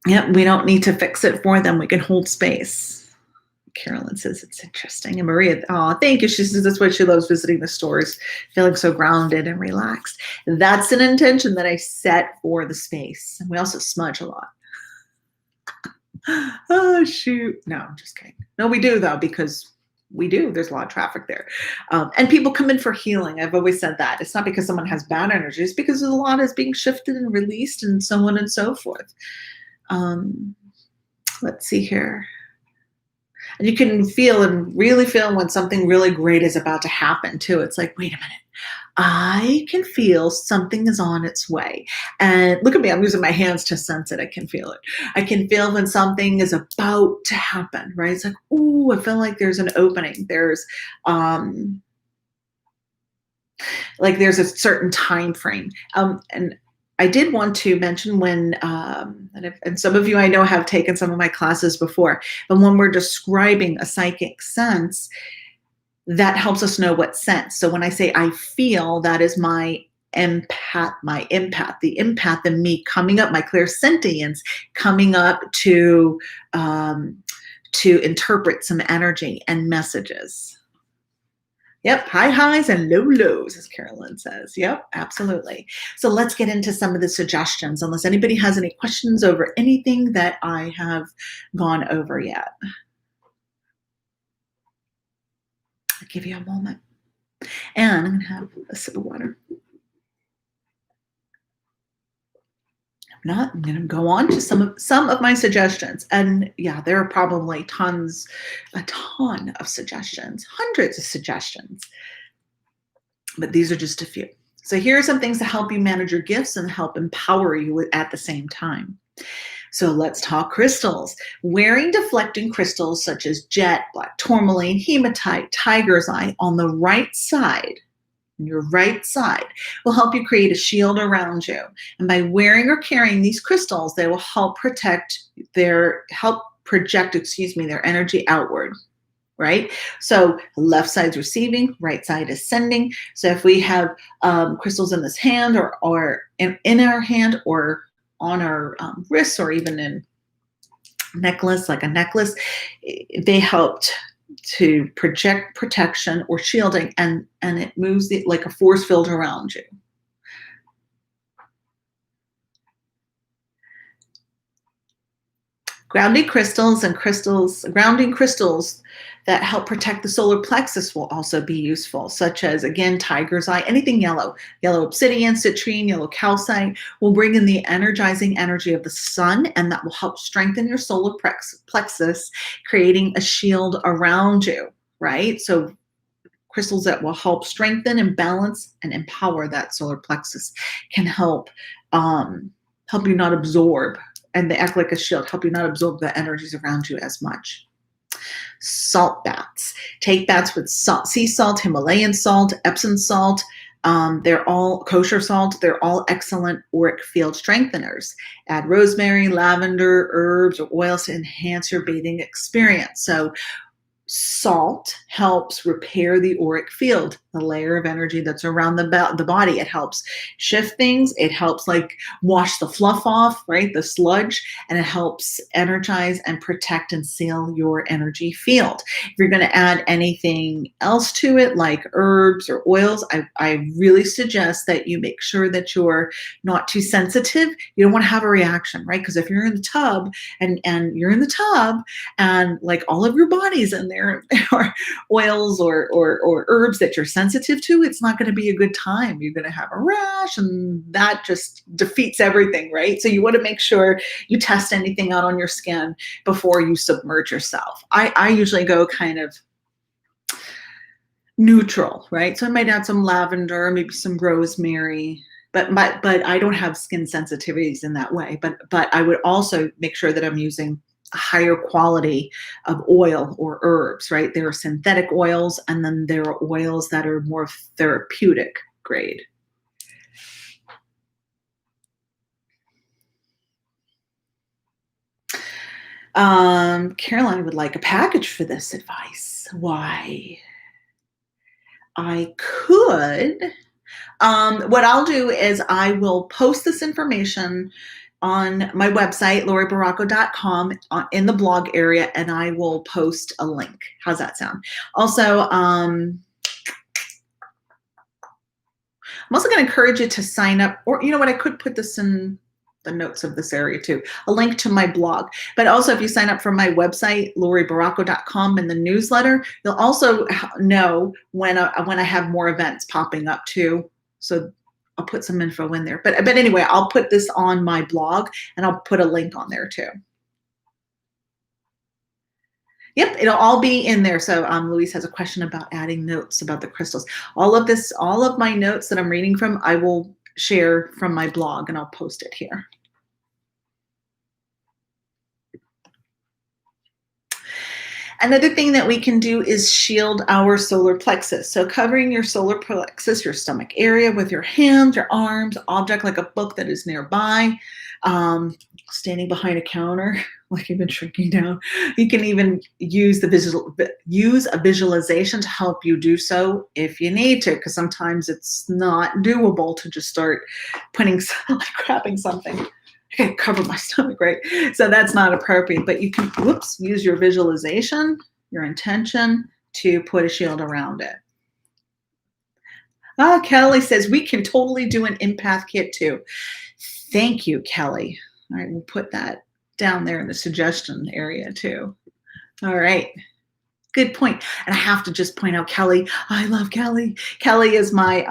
Yeah, we don't need to fix it for them. We can hold space. Carolyn says it's interesting. And Maria, thank you. She says that's why she loves visiting the stores, feeling so grounded and relaxed. That's an intention that I set for the space. And we also smudge a lot. Oh, shoot. No, I'm just kidding. No, we do, though, because we do. There's a lot of traffic there. And people come in for healing. I've always said that. It's not because someone has bad energy. It's because a lot is being shifted and released and so on and so forth. Let's see here. And you can feel and really feel when something really great is about to happen, too. It's like, wait a minute. I can feel something is on its way. And look at me, I'm using my hands to sense it. I can feel it. I can feel when something is about to happen, right? It's like, ooh, I feel like there's an opening. There's there's a certain time frame. And I did want to mention when, and some of you I know have taken some of my classes before, but when we're describing a psychic sense, that helps us know what sense. So when I say I feel, that is my empath, the empath in me coming up, my clairsentience coming up to interpret some energy and messages. Yep, high highs and low lows, as Carolyn says. Yep, absolutely. So let's get into some of the suggestions, unless anybody has any questions over anything that I have gone over yet. I'll give you a moment. And I'm going to have a sip of water. If not, I'm going to go on to some of my suggestions. And yeah, there are probably a ton of suggestions, hundreds of suggestions. But these are just a few. So here are some things to help you manage your gifts and help empower you at the same time. So let's talk crystals. Wearing deflecting crystals such as jet, black tourmaline, hematite, tiger's eye on the right side on your right side will help you create a shield around you. And by wearing or carrying these crystals, they will help project, their energy outward. Right? So left side's receiving, right side is sending. So if we have crystals in this hand or in our hand or on our wrists or even in necklace, like a necklace, they helped to project protection or shielding, and it moves like a force field around you. Grounding crystals that help protect the solar plexus will also be useful, such as, again, tiger's eye, anything yellow. Yellow obsidian, citrine, yellow calcite will bring in the energizing energy of the sun, and that will help strengthen your solar plexus, creating a shield around you, right? So crystals that will help strengthen and balance and empower that solar plexus can help you not absorb, and they act like a shield, help you not absorb the energies around you as much. Salt baths. Take baths with sea salt, Himalayan salt, Epsom salt. They're all kosher salt. They're all excellent auric field strengtheners. Add rosemary, lavender, herbs, or oils to enhance your bathing experience. So salt helps repair the auric field, the layer of energy that's around the body. It helps shift things. It helps like wash the fluff off, right? The sludge, and it helps energize and protect and seal your energy field. If you're going to add anything else to it, like herbs or oils, I really suggest that you make sure that you're not too sensitive. You don't want to have a reaction, right? Because if you're in the tub and you're in the tub and like all of your body's in there, or oils or herbs that you're sensitive to, it's not going to be a good time. You're going to have a rash, and that just defeats everything, right? So you want to make sure you test anything out on your skin before you submerge yourself. I usually go kind of neutral, right? So I might add some lavender, maybe some rosemary, but I don't have skin sensitivities in that way. But I would also make sure that I'm using a higher quality of oil or herbs, right? There are synthetic oils, and then there are oils that are more therapeutic grade. Caroline would like a package for this advice. Why? I could. What I'll do is I will post this information on my website, lauriebaracco.com, in the blog area, and I will post a link. How's that sound? Also, I'm also going to encourage you to sign up, or you know what, I could put this in the notes of this area too, a link to my blog. But also, if you sign up for my website, lauriebaracco.com, in the newsletter, you'll also know when I have more events popping up too. So I'll put some info in there. But anyway, I'll put this on my blog, and I'll put a link on there too. Yep, it'll all be in there. So Louise has a question about adding notes about the crystals. All of my notes that I'm reading from, I will share from my blog, and I'll post it here. Another thing that we can do is shield our solar plexus. So covering your solar plexus, your stomach area, with your hands, your arms, object like a book that is nearby, standing behind a counter, like you've been shrinking down. You can even use a visualization to help you do so if you need to, because sometimes it's not doable to just start grabbing something. I gotta cover my stomach, right? So that's not appropriate, but you can, use your visualization, your intention to put a shield around it. Oh, Kelly says, we can totally do an empath kit too. Thank you, Kelly. All right, we'll put that down there in the suggestion area too. All right. Good point. And I have to just point out Kelly. I love Kelly. Kelly is my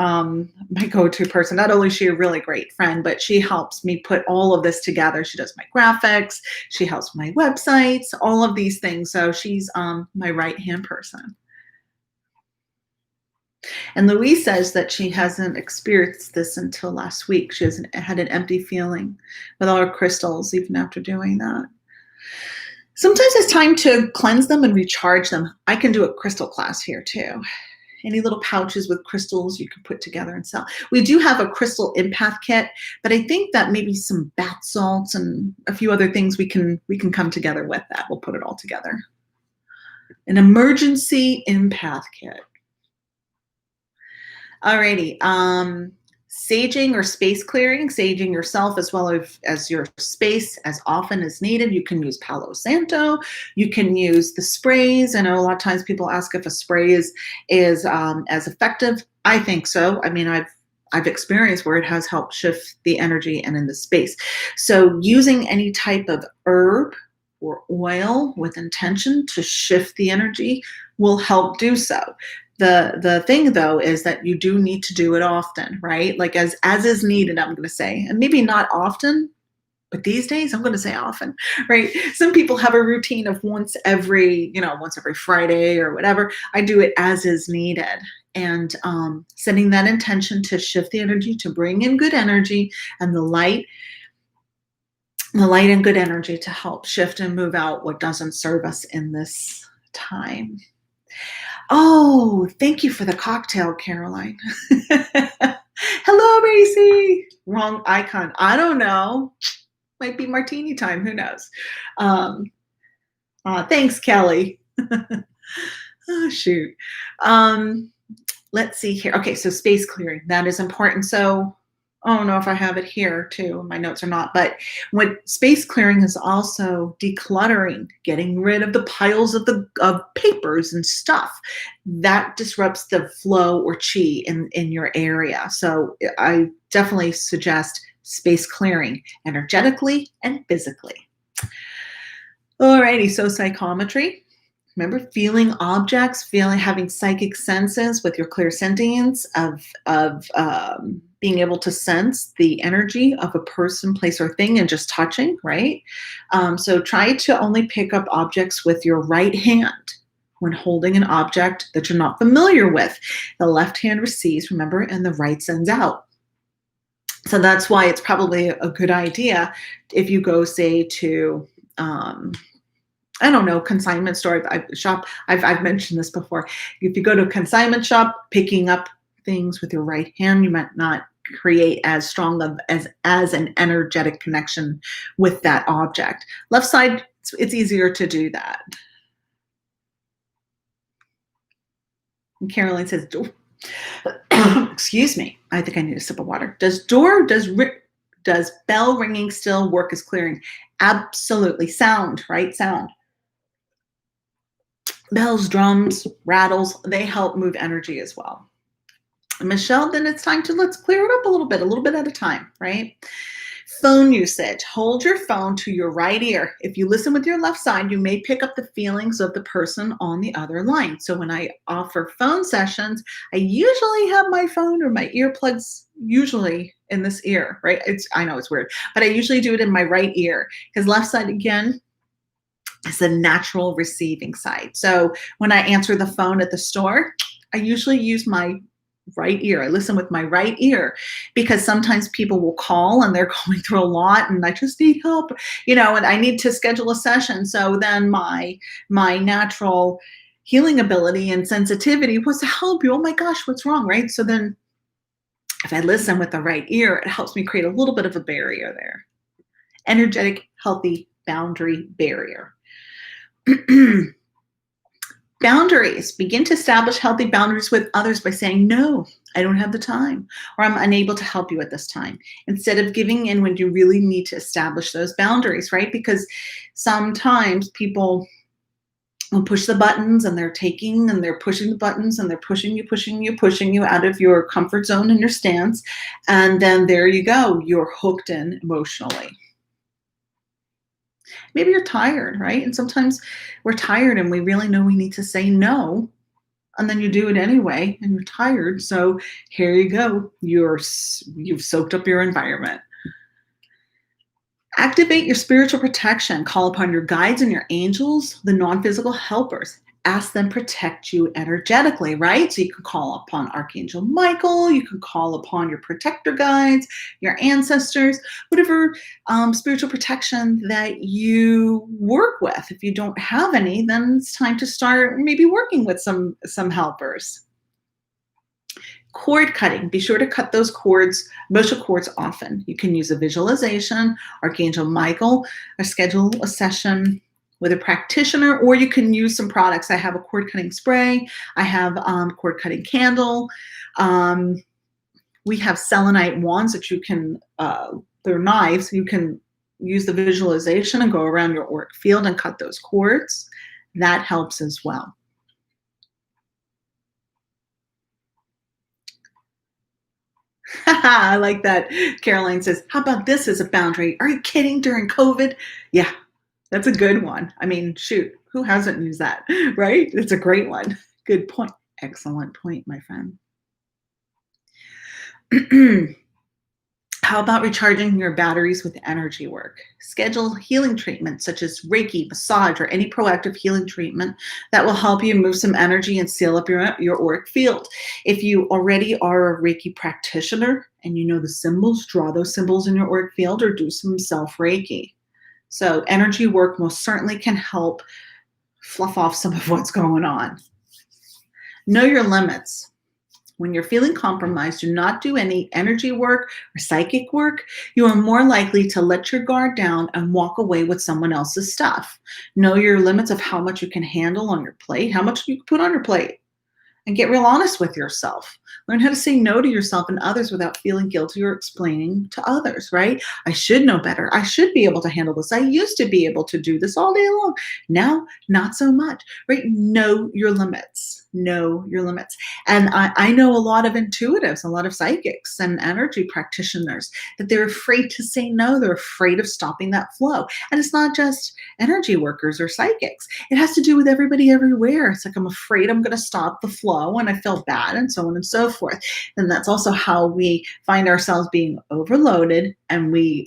my go-to person. Not only is she a really great friend, but she helps me put all of this together. She does my graphics. She helps my websites, all of these things. So she's my right-hand person. And Louise says that she hasn't experienced this until last week. She hasn't had an empty feeling with all her crystals, even after doing that. Sometimes it's time to cleanse them and recharge them. I can do a crystal class here too. any little pouches with crystals you can put together and sell. We do have a crystal empath kit, but I think that maybe some bath salts and a few other things we can come together with that. We'll put it all together. An emergency empath kit. Alrighty. Saging or space clearing, saging yourself as well as your space as often as needed. You can use Palo Santo. You can use the sprays. I know a lot of times people ask if a spray is as effective. I think so. I mean, I've experienced where it has helped shift the energy and in the space. So using any type of herb or oil with intention to shift the energy will help do so. The thing though is that you do need to do it often, right? Like as is needed, I'm going to say, and maybe not often, but these days I'm going to say often, right? Some people have a routine of once every Friday or whatever. I do it as is needed, and setting that intention to shift the energy, to bring in good energy and the light and good energy to help shift and move out what doesn't serve us in this time. Oh, thank you for the cocktail, Caroline. Hello, Macy. Wrong icon. I don't know. Might be martini time. Who knows? Thanks, Kelly. Oh, shoot. Let's see here. Okay, so space clearing. That is important. So I don't know if I have it here too. My notes are not, but what space clearing is also decluttering, getting rid of the piles of papers and stuff that disrupts the flow or chi in your area. So I definitely suggest space clearing energetically and physically. Alrighty, so psychometry. Remember feeling objects, having psychic senses with your clairsentience of being able to sense the energy of a person, place, or thing and just touching, right? So try to only pick up objects with your right hand when holding an object that you're not familiar with. The left hand receives, remember, and the right sends out. So that's why it's probably a good idea if you go, say, to I don't know, consignment store, shop. I've mentioned this before. If you go to a consignment shop, picking up things with your right hand, you might not create as strong of as an energetic connection with that object. Left side, it's easier to do that. And Caroline says, excuse me, I think I need a sip of water. Does bell ringing still work as clearing? Absolutely. Sound, right? Sound. Bells, drums, rattles, they help move energy as well. Michelle, then it's time to let's clear it up a little bit at a time, right? Phone usage. Hold your phone to your right ear. If you listen with your left side, you may pick up the feelings of the person on the other line. So when I offer phone sessions, I usually have my phone or my earplugs usually in this ear, right? I know it's weird, but I usually do it in my right ear because left side, again, is the natural receiving side. So when I answer the phone at the store, I usually use my right ear. I listen with my right ear because sometimes people will call and they're going through a lot and I just need help, and I need to schedule a session. So then my natural healing ability and sensitivity was to help you. Oh my gosh, what's wrong, right? So then if I listen with the right ear, it helps me create a little bit of a barrier there. Energetic, healthy boundary barrier. Boundaries. Begin to establish healthy boundaries with others by saying, no, I don't have the time, or I'm unable to help you at this time, instead of giving in when you really need to establish those boundaries, right? Because sometimes people will push the buttons and they're taking and they're pushing the buttons and they're pushing you out of your comfort zone and your stance. And then there you go. You're hooked in emotionally. Maybe you're tired, right? And sometimes we're tired and we really know we need to say no. And then you do it anyway and you're tired. So here you go. You've soaked up your environment. Activate your spiritual protection. Call upon your guides and your angels, the non-physical helpers. Ask them protect you energetically, right? So you can call upon Archangel Michael, you can call upon your protector guides, your ancestors, whatever spiritual protection that you work with. If you don't have any, then it's time to start maybe working with some helpers. Cord cutting. Be sure to cut those cords, emotional cords often. You can use a visualization, Archangel Michael, or schedule a session with a practitioner, or you can use some products. I have a cord cutting spray. I have cord cutting candle. We have selenite wands that you can, they're knives. You can use the visualization and go around your auric field and cut those cords. That helps as well. I like that. Caroline says, how about this as a boundary? Are you kidding? During COVID? Yeah, that's a good one. I mean, shoot, who hasn't used that, right? It's a great one. Good point. Excellent point, my friend. How about recharging your batteries with energy work? Schedule healing treatments such as Reiki, massage, or any proactive healing treatment that will help you move some energy and seal up your auric field. If you already are a Reiki practitioner and you know the symbols, draw those symbols in your auric field or do some self-Reiki. So energy work most certainly can help fluff off some of what's going on. Know your limits. When you're feeling compromised, do not do any energy work or psychic work. You are more likely to let your guard down and walk away with someone else's stuff. Know your limits of how much you can handle on your plate, how much you can put on your plate, and get real honest with yourself. Learn how to say no to yourself and others without feeling guilty or explaining to others, right? I should know better. I should be able to handle this. I used to be able to do this all day long. Now, not so much, right? Know your limits. Know your limits. And I know a lot of intuitives, a lot of psychics and energy practitioners that they're afraid to say no. They're afraid of stopping that flow. And it's not just energy workers or psychics. It has to do with everybody everywhere. It's like, I'm afraid I'm going to stop the flow and I feel bad and so on and so forth. And that's also how we find ourselves being overloaded, and we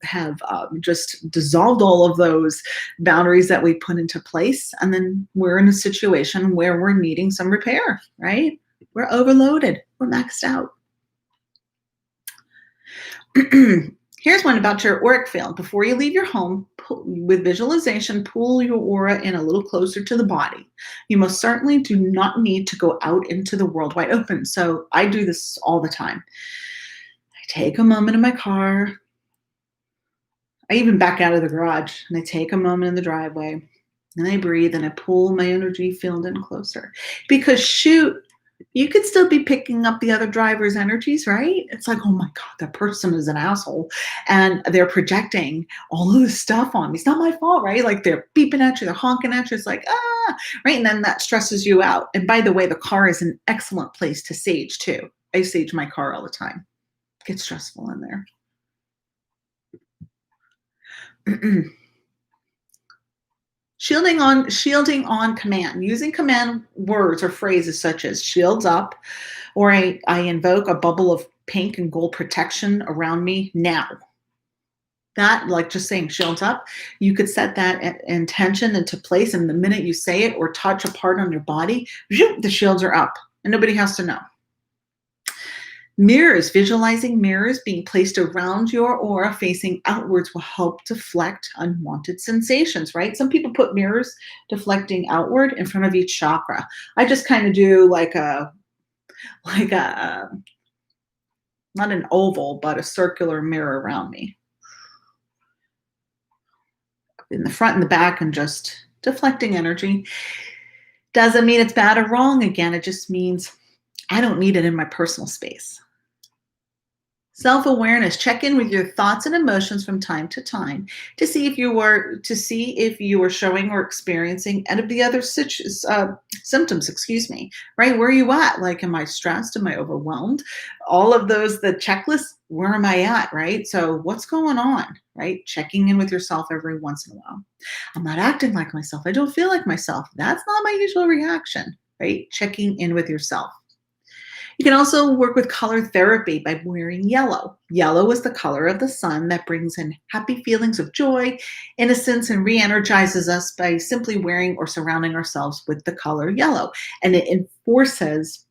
have just dissolved all of those boundaries that we put into place. And then we're in a situation where we're needing some repair, right? We're overloaded. We're maxed out. Here's one about your auric field. Before you leave your home, with visualization, pull your aura in a little closer to the body. You most certainly do not need to go out into the world wide open. So I do this all the time. I take a moment in my car. I even back out of the garage and I take a moment in the driveway and I breathe and I pull my energy field in closer. Because shoot, you could still be picking up the other driver's energies, right? It's like, oh my God, that person is an asshole. And they're projecting all of this stuff on me. It's not my fault, right? Like they're beeping at you, they're honking at you. It's like, right? And then that stresses you out. And by the way, the car is an excellent place to sage too. I sage my car all the time. It gets stressful in there. Shielding on command, using command words or phrases such as shields up, or I invoke a bubble of pink and gold protection around me now. That, like just saying shields up, you could set that intention into place, and the minute you say it or touch a part on your body, the shields are up and nobody has to know. Mirrors, visualizing mirrors being placed around your aura facing outwards will help deflect unwanted sensations, right? Some people put mirrors deflecting outward in front of each chakra. I just kind of do like a, not an oval, but a circular mirror around me in the front and the back, and just deflecting energy. Doesn't mean it's bad or wrong. Again, it just means I don't need it in my personal space. Self-awareness, check in with your thoughts and emotions from time to time to see if you are showing or experiencing any of the other symptoms, right? Where are you at? Like, am I stressed? Am I overwhelmed? All of those, the checklist, where am I at, right? So what's going on, right? Checking in with yourself every once in a while. I'm not acting like myself. I don't feel like myself. That's not my usual reaction, right? Checking in with yourself. You can also work with color therapy by wearing yellow. Yellow is the color of the sun that brings in happy feelings of joy, innocence, and re-energizes us by simply wearing or surrounding ourselves with the color yellow. And it enforces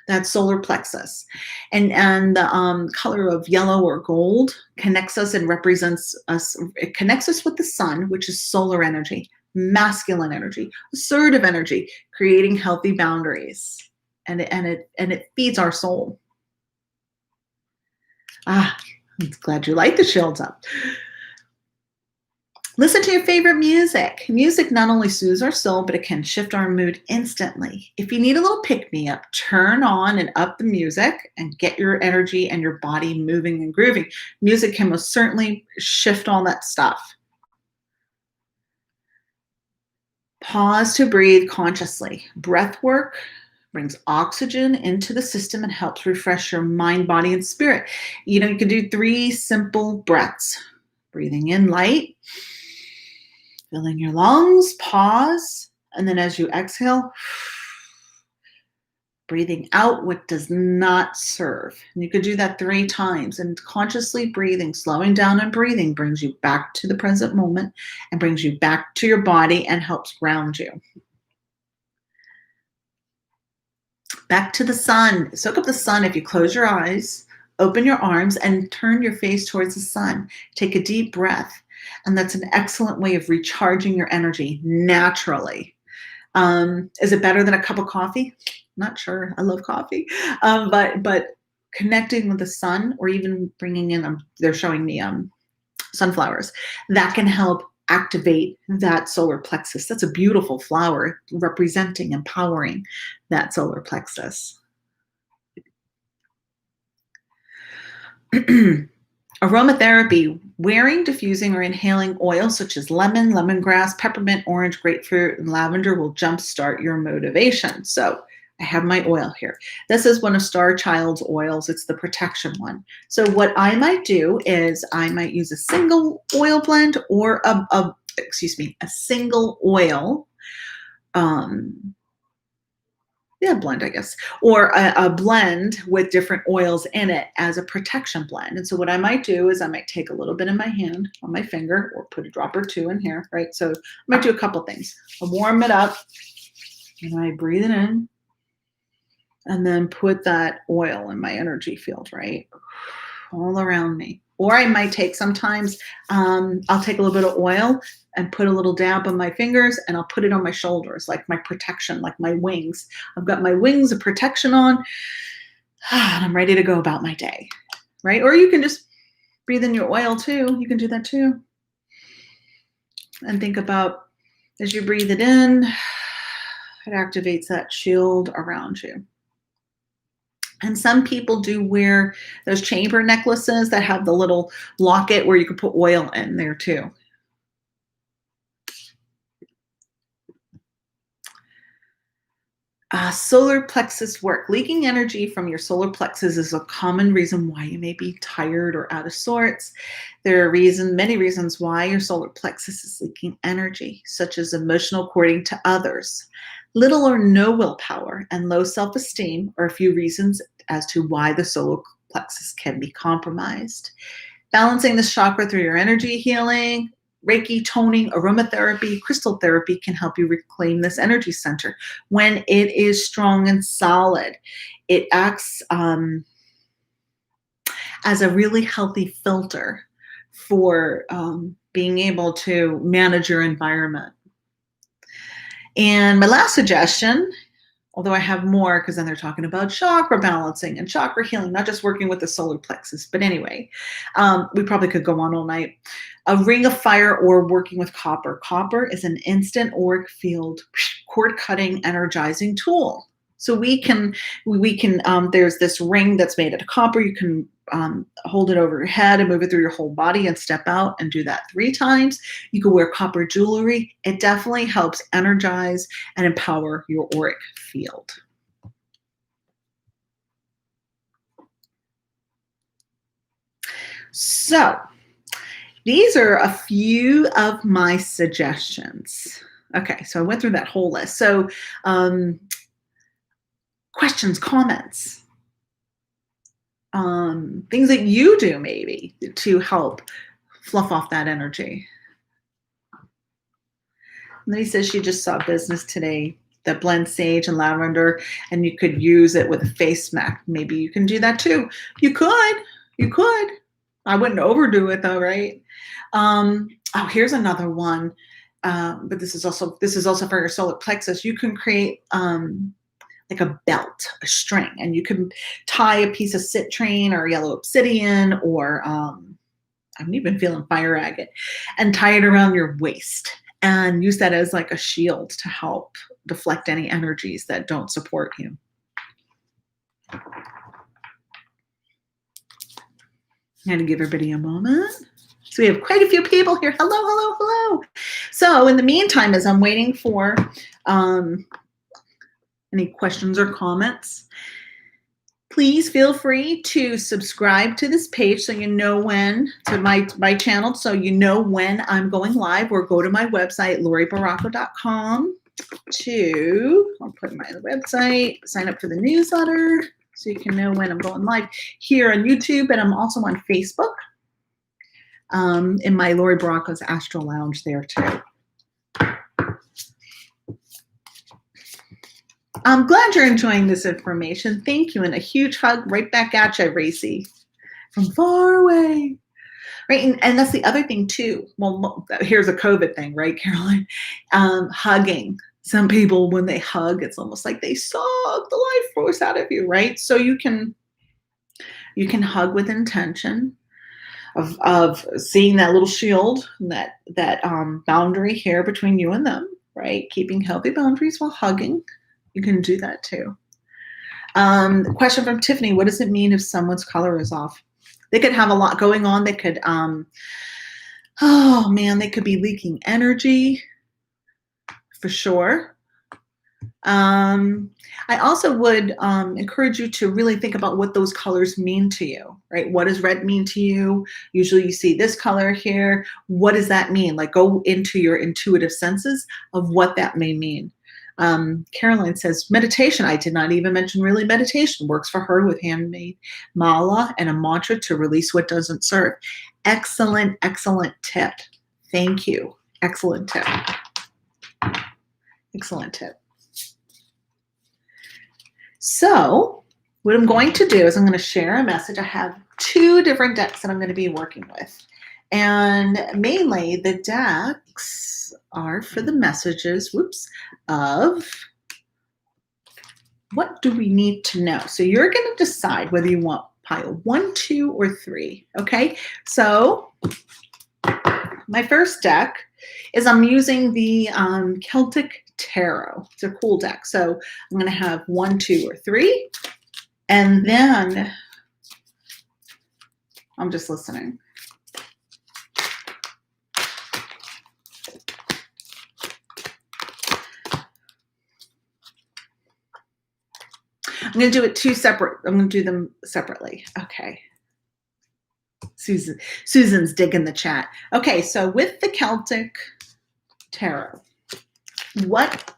that solar plexus. And the color of yellow or gold connects us and represents us. It connects us with the sun, which is solar energy, masculine energy, assertive energy, creating healthy boundaries. and it feeds our soul. Ah, I'm glad you like the shields up. Listen to your favorite music. Music not only soothes our soul, but it can shift our mood instantly. If you need a little pick me up, turn on and up the music and get your energy and your body moving and grooving. Music can most certainly shift all that stuff. Pause to breathe consciously. Breath work brings oxygen into the system and helps refresh your mind, body, and spirit. You can do 3 simple breaths. Breathing in light, filling your lungs, pause, and then as you exhale, breathing out what does not serve. And you could do that 3 times. And consciously breathing, slowing down and breathing brings you back to the present moment and brings you back to your body and helps ground you. Back to the sun. Soak up the sun if you close your eyes, open your arms, and turn your face towards the sun. Take a deep breath. And that's an excellent way of recharging your energy naturally. Is it better than a cup of coffee? Not sure. I love coffee. But connecting with the sun, or even bringing in, they're showing me sunflowers, that can help activate that solar plexus. That's a beautiful flower representing, empowering that solar plexus. Aromatherapy, wearing, diffusing, or inhaling oils such as lemon, lemongrass, peppermint, orange, grapefruit, and lavender will jumpstart your motivation. So I have my oil here. This is one of Star Child's oils. It's the protection one. So what I might do is I might use a single oil blend or a single oil blend, I guess, or a blend with different oils in it as a protection blend. And so what I might do is I might take a little bit in my hand, on my finger, or put a drop or 2 in here, right? So I might do a couple things. I warm it up, and I breathe it in, and then put that oil in my energy field, right? All around me. Or I might take, sometimes I'll take a little bit of oil and put a little dab on my fingers, and I'll put it on my shoulders, like my protection, like my wings. I've got my wings of protection on, and I'm ready to go about my day, right? Or you can just breathe in your oil too. You can do that too. And think about, as you breathe it in, it activates that shield around you. And some people do wear those chamber necklaces that have the little locket where you can put oil in there too. Solar plexus work. Leaking energy from your solar plexus is a common reason why you may be tired or out of sorts. There are many reasons why your solar plexus is leaking energy, such as emotional courting to others. Little or no willpower and low self-esteem are a few reasons as to why the solar plexus can be compromised. Balancing this chakra through your energy healing, Reiki, toning, aromatherapy, crystal therapy can help you reclaim this energy center. When it is strong and solid, it acts as a really healthy filter for being able to manage your environment. And my last suggestion, although I have more, because then they're talking about chakra balancing and chakra healing, not just working with the solar plexus. But anyway, we probably could go on all night. A ring of fire or working with copper. Copper is an instant auric field, cord cutting, energizing tool. So we can there's this ring that's made out of copper. You can hold it over your head and move it through your whole body and step out and do that 3 times. You can wear copper jewelry. It definitely helps energize and empower your auric field. So these are a few of my suggestions. Okay, so I went through that whole list. So questions, comments, things that you do maybe to help fluff off that energy. And then he says she just saw business today that blends sage and lavender, and you could use it with a face mask. Maybe you can do that too. You could. I wouldn't overdo it though, right? Here's another one. But this is also for your solar plexus. You can create like a belt, a string, and you can tie a piece of citrine or yellow obsidian or I'm even feeling fire agate, and tie it around your waist and use that as like a shield to help deflect any energies that don't support you. I'm going to give everybody a moment. So we have quite a few people here. Hello, hello, hello. So in the meantime, as I'm waiting for any questions or comments, please feel free to subscribe to this page so you know when, to my channel, so you know when I'm going live, or go to my website, lauriebaracco.com I'll put my website, sign up for the newsletter so you can know when I'm going live here on YouTube, and I'm also on Facebook in my Laurie Baracco's Astral Lounge there too. I'm glad you're enjoying this information. Thank you, and a huge hug right back at you, Racy, from far away. Right, and that's the other thing too. Well, here's a COVID thing, right, Caroline? Hugging. Some people, when they hug, it's almost like they suck the life force out of you, right? So you can hug with intention of seeing that little shield, that boundary here between you and them, right? Keeping healthy boundaries while hugging. You can do that too. Question from Tiffany: what does it mean if someone's color is off? They could have a lot going on. They could, they could be leaking energy for sure. I also would encourage you to really think about what those colors mean to you, right? What does red mean to you? Usually you see this color here. What does that mean? Like, go into your intuitive senses of what that may mean. Caroline says, meditation. I did not even mention really meditation works for her with handmade mala and a mantra to release what doesn't serve. Excellent, excellent tip. Thank you. Excellent tip. Excellent tip. So what I'm going to do is I'm going to share a message. I have 2 different decks that I'm going to be working with. And mainly the decks are for the messages, of what do we need to know. So you're going to decide whether you want pile 1, 2, or 3. Okay. So my first deck is I'm using the Celtic Tarot. It's a cool deck. So I'm going to have 1, 2, or 3. And then I'm just listening. I'm going to do it 2 separate. I'm going to do them separately. Okay. Susan's digging the chat. Okay, so with the Celtic Tarot, what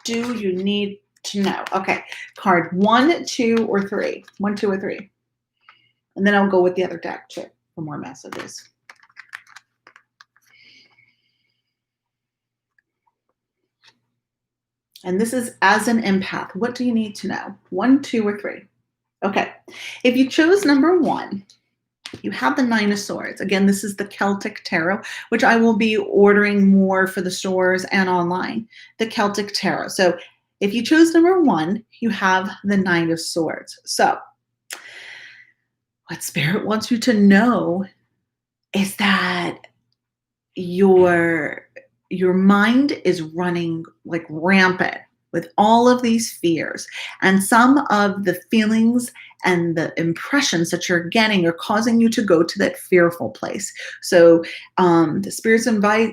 do you need to know? Okay, card 1, 2, or 3. 1, 2, or 3. And then I'll go with the other deck too for more messages. And this is as an empath. What do you need to know? 1, 2, or 3. Okay. If you chose number 1, you have the 9 of Swords. Again, this is the Celtic Tarot, which I will be ordering more for the stores and online. The Celtic Tarot. So if you chose number 1, you have the 9 of Swords. So what Spirit wants you to know is that your mind is running like rampant with all of these fears, and some of the feelings and the impressions that you're getting are causing you to go to that fearful place. So the Spirit's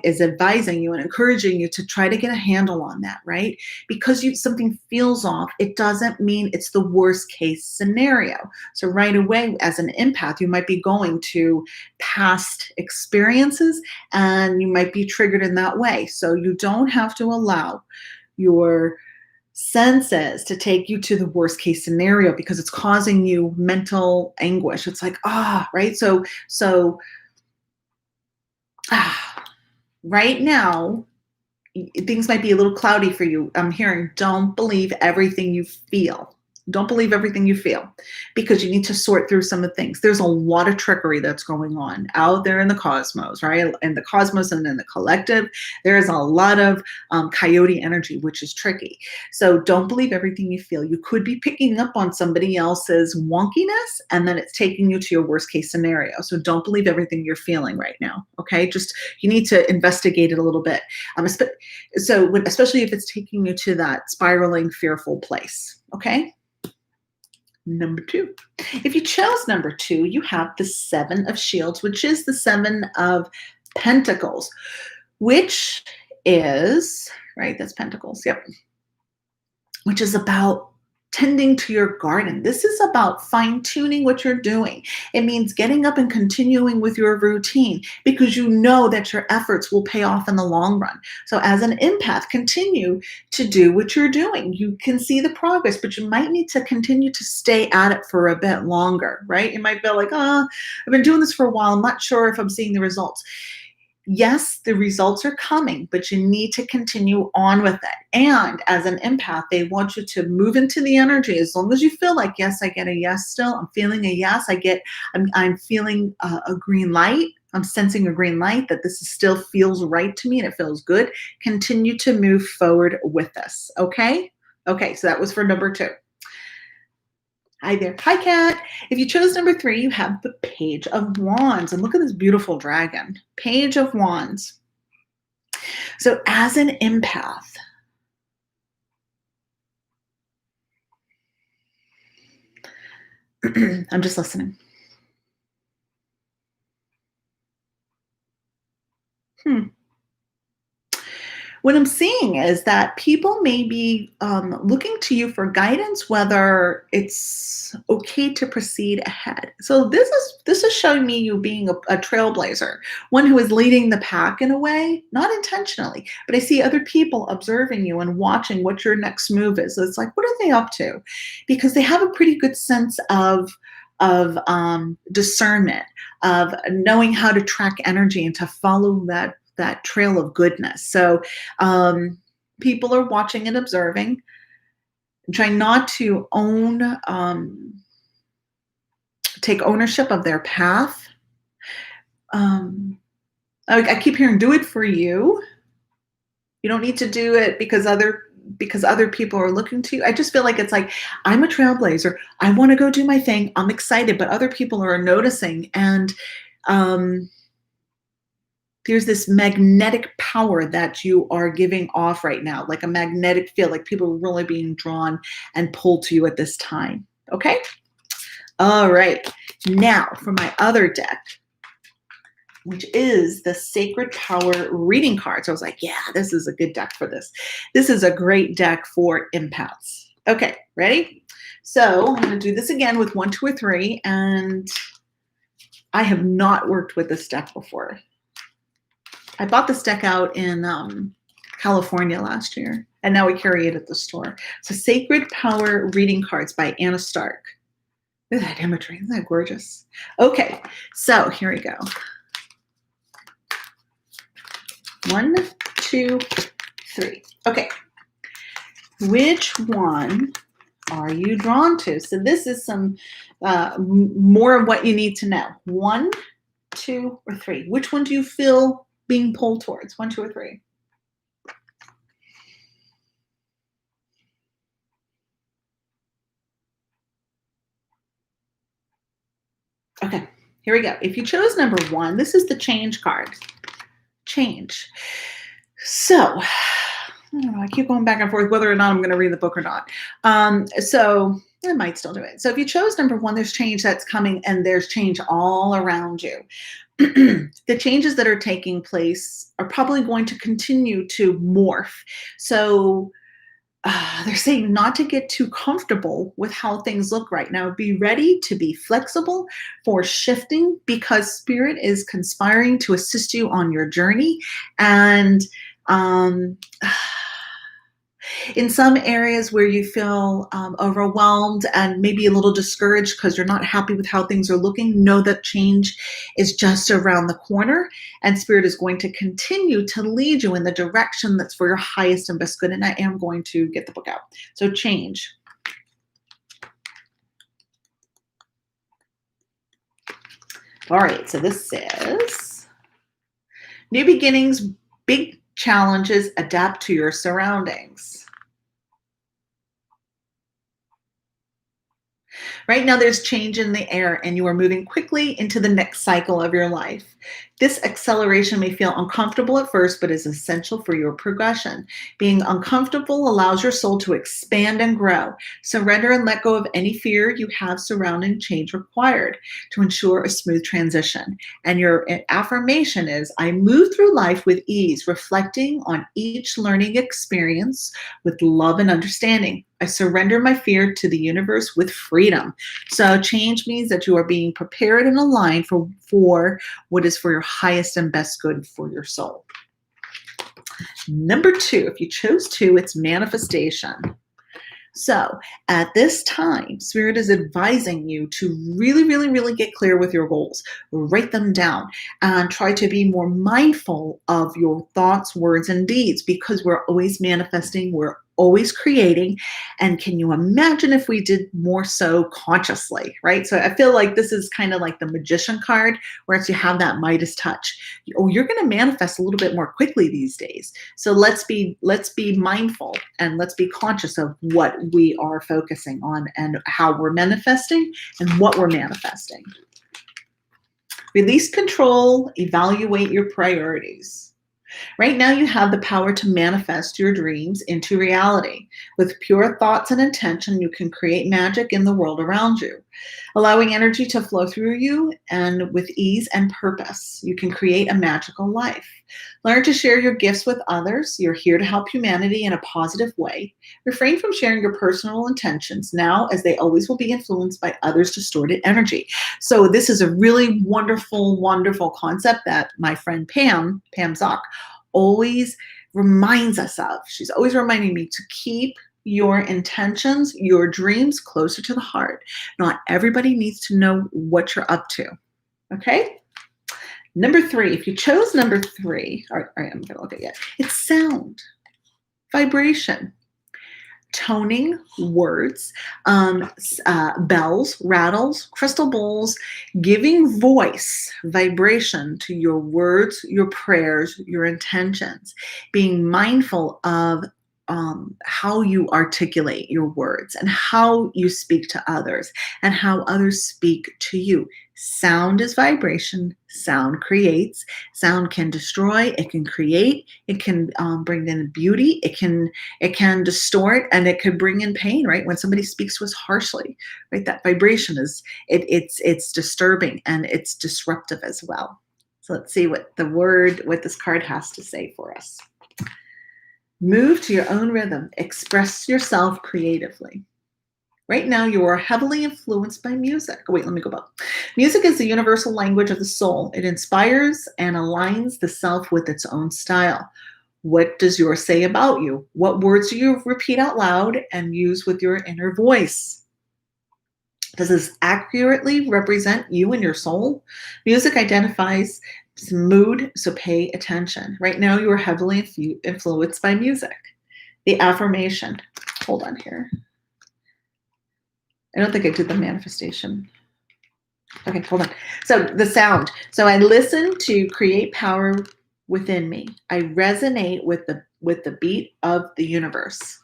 is advising you and encouraging you to try to get a handle on that, right? Because something feels off, it doesn't mean it's the worst case scenario. So right away, as an empath, you might be going to past experiences and you might be triggered in that way. So you don't have to allow your senses to take you to the worst case scenario because it's causing you mental anguish. It's like, right? So right now, things might be a little cloudy for you. I'm hearing, don't believe everything you feel. Don't believe everything you feel, because you need to sort through some of the things. There's a lot of trickery that's going on out there in the cosmos, right? In the cosmos and in the collective, there is a lot of coyote energy, which is tricky. So don't believe everything you feel. You could be picking up on somebody else's wonkiness, and then it's taking you to your worst case scenario. So don't believe everything you're feeling right now, okay? Just, you need to investigate it a little bit. Especially if it's taking you to that spiraling, fearful place, okay? Number 2. If you chose number 2, you have the 7 of Shields, which is the 7 of Pentacles, which is, right, that's Pentacles, yep, which is about tending to your garden. This is about fine-tuning what you're doing. It means getting up and continuing with your routine, because you know that your efforts will pay off in the long run. So as an empath, continue to do what you're doing. You can see the progress, but you might need to continue to stay at it for a bit longer, right? You might feel like, oh, I've been doing this for a while. I'm not sure if I'm seeing the results. Yes, the results are coming, but you need to continue on with it. And as an empath, they want you to move into the energy. As long as you feel like, yes, I get a yes still. I'm feeling a yes. I'm feeling a green light. I'm sensing a green light that this still feels right to me and it feels good. Continue to move forward with this. Okay? Okay, so that was for number 2. Hi there. Hi, Kat. If you chose number 3, you have the Page of Wands. And look at this beautiful dragon. Page of Wands. So as an empath, I'm just listening. What I'm seeing is that people may be looking to you for guidance, whether it's okay to proceed ahead. So this is showing me you being a trailblazer, one who is leading the pack in a way, not intentionally, but I see other people observing you and watching what your next move is. So it's like, what are they up to? Because they have a pretty good sense of discernment, of knowing how to track energy and to follow that trail of goodness. So people are watching and observing, trying not to take ownership of their path. I keep hearing, do it for you. You don't need to do it because other people are looking to you. I just feel like it's like, I'm a trailblazer. I want to go do my thing. I'm excited, but other people are noticing. And there's this magnetic power that you are giving off right now, like a magnetic field, like people are really being drawn and pulled to you at this time. Okay? All right. Now for my other deck, which is the Sacred Power reading cards. I was like, yeah, this is a good deck for this. This is a great deck for empaths. Okay, ready? So I'm going to do this again with 1, 2, or 3, and I have not worked with this deck before. I bought this deck out in California last year, and now we carry it at the store. So Sacred Power Reading Cards by Anna Stark. Look at that imagery. Isn't that gorgeous? Okay, so here we go. 1, 2, 3. Okay. Which one are you drawn to? So this is some more of what you need to know. 1, 2, or 3. Which one do you feel being pulled towards? 1, 2, or 3. Okay, here we go. If you chose number 1, this is the change card. Change. So, I don't know, I keep going back and forth whether or not I'm going to read the book or not. So I might still do it. So if you chose number 1, there's change that's coming, and there's change all around you. The changes that are taking place are probably going to continue to morph. So they're saying not to get too comfortable with how things look right now. Be ready to be flexible for shifting, because Spirit is conspiring to assist you on your journey. And in some areas where you feel overwhelmed and maybe a little discouraged because you're not happy with how things are looking, know that change is just around the corner, and Spirit is going to continue to lead you in the direction that's for your highest and best good. And I am going to get the book out. So change. All right, so this says new beginnings, big challenges, adapt to your surroundings. Right now, there's change in the air, and you are moving quickly into the next cycle of your life. This acceleration may feel uncomfortable at first, but is essential for your progression. Being uncomfortable allows your soul to expand and grow. Surrender and let go of any fear you have surrounding change required to ensure a smooth transition. And your affirmation is I move through life with ease, reflecting on each learning experience with love and understanding. I surrender my fear to the universe with freedom. So change means that you are being prepared and aligned for what is for your highest and best good for your soul. Number 2, if you chose 2, it's manifestation. So at this time, Spirit is advising you to really, really, really get clear with your goals. Write them down and try to be more mindful of your thoughts, words, and deeds because we're always manifesting, we're always creating. And can you imagine if we did more so consciously, right? So I feel like this is kind of like the magician card, whereas you have that Midas touch. Oh, you're going to manifest a little bit more quickly these days. So let's be mindful and let's be conscious of what we are focusing on and how we're manifesting and what we're manifesting. Release control, evaluate your priorities. Right now, you have the power to manifest your dreams into reality. With pure thoughts and intention, you can create magic in the world around you, allowing energy to flow through you and with ease and purpose. You can create a magical life. Learn to share your gifts with others. You're here to help humanity in a positive way. Refrain from sharing your personal intentions now, as they always will be influenced by others' distorted energy. So this is a really wonderful, wonderful concept that my friend Pam Zock, always reminds us of. She's always reminding me to keep your intentions, your dreams closer to the heart. Not everybody needs to know what you're up to. Okay? Number 3, if you chose number 3, all right, I'm going to look at it. It's sound, vibration, toning, words, bells, rattles, crystal bowls, giving voice, vibration to your words, your prayers, your intentions, being mindful of how you articulate your words and how you speak to others and how others speak to you. Sound is vibration. Sound creates. Sound can destroy. It can create. It can bring in beauty. It can distort, and it could bring in pain. Right, when somebody speaks to us harshly, right, that vibration is it's disturbing and it's disruptive as well. So let's see what this card has to say for us. Move to your own rhythm. Express yourself creatively. Right now, you are heavily influenced by music. Wait, let me go back. Music is the universal language of the soul. It inspires and aligns the self with its own style. What does yours say about you? What words do you repeat out loud and use with your inner voice? Does this accurately represent you and your soul? Music identifies mood, so pay attention. Right now, you are heavily influenced by music. The affirmation. Hold on here. I don't think I did the manifestation. Okay, hold on. So the sound. So I listen to create power within me. I resonate with the beat of the universe.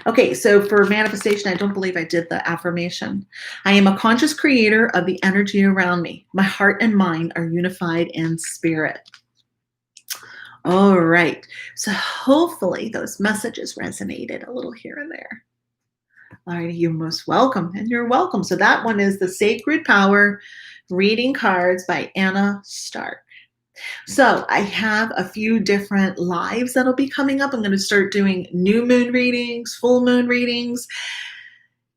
Okay, so for manifestation, I don't believe I did the affirmation. I am a conscious creator of the energy around me. My heart and mind are unified in spirit. All right, so hopefully those messages resonated a little here and there. All right, you're most welcome, and you're welcome. So that one is the Sacred Power Reading Cards by Anna Stark. So I have a few different lives that'll be coming up. I'm going to start doing new moon readings, full moon readings.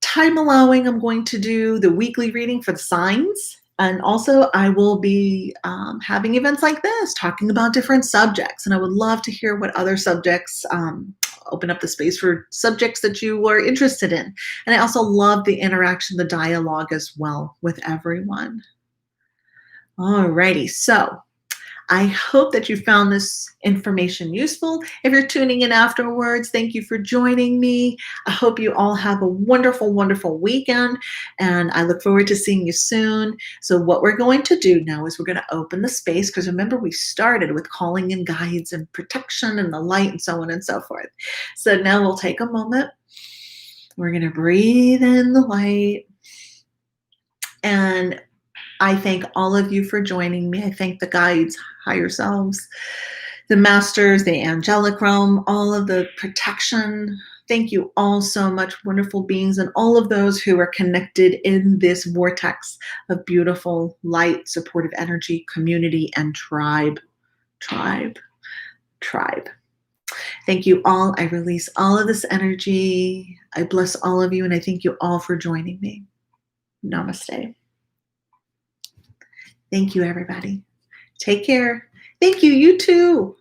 Time allowing, I'm going to do the weekly reading for the signs. And also I will be having events like this, talking about different subjects. And I would love to hear what other subjects, open up the space for subjects that you are interested in. And I also love the interaction, the dialogue as well with everyone. All righty, so I hope that you found this information useful. If you're tuning in afterwards, thank you for joining me. I hope you all have a wonderful, wonderful weekend, and I look forward to seeing you soon. So, what we're going to do now is we're going to open the space because remember, we started with calling in guides and protection and the light and so on and so forth. So, now we'll take a moment. We're going to breathe in the light. And I thank all of you for joining me. I thank the guides, higher selves, the masters, the angelic realm, all of the protection. Thank you all so much, wonderful beings, and all of those who are connected in this vortex of beautiful light, supportive energy, community, and tribe. Tribe. Tribe. Thank you all. I release all of this energy. I bless all of you, and I thank you all for joining me. Namaste. Thank you, everybody. Take care. Thank you. You too.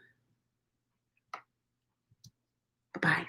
Bye-bye.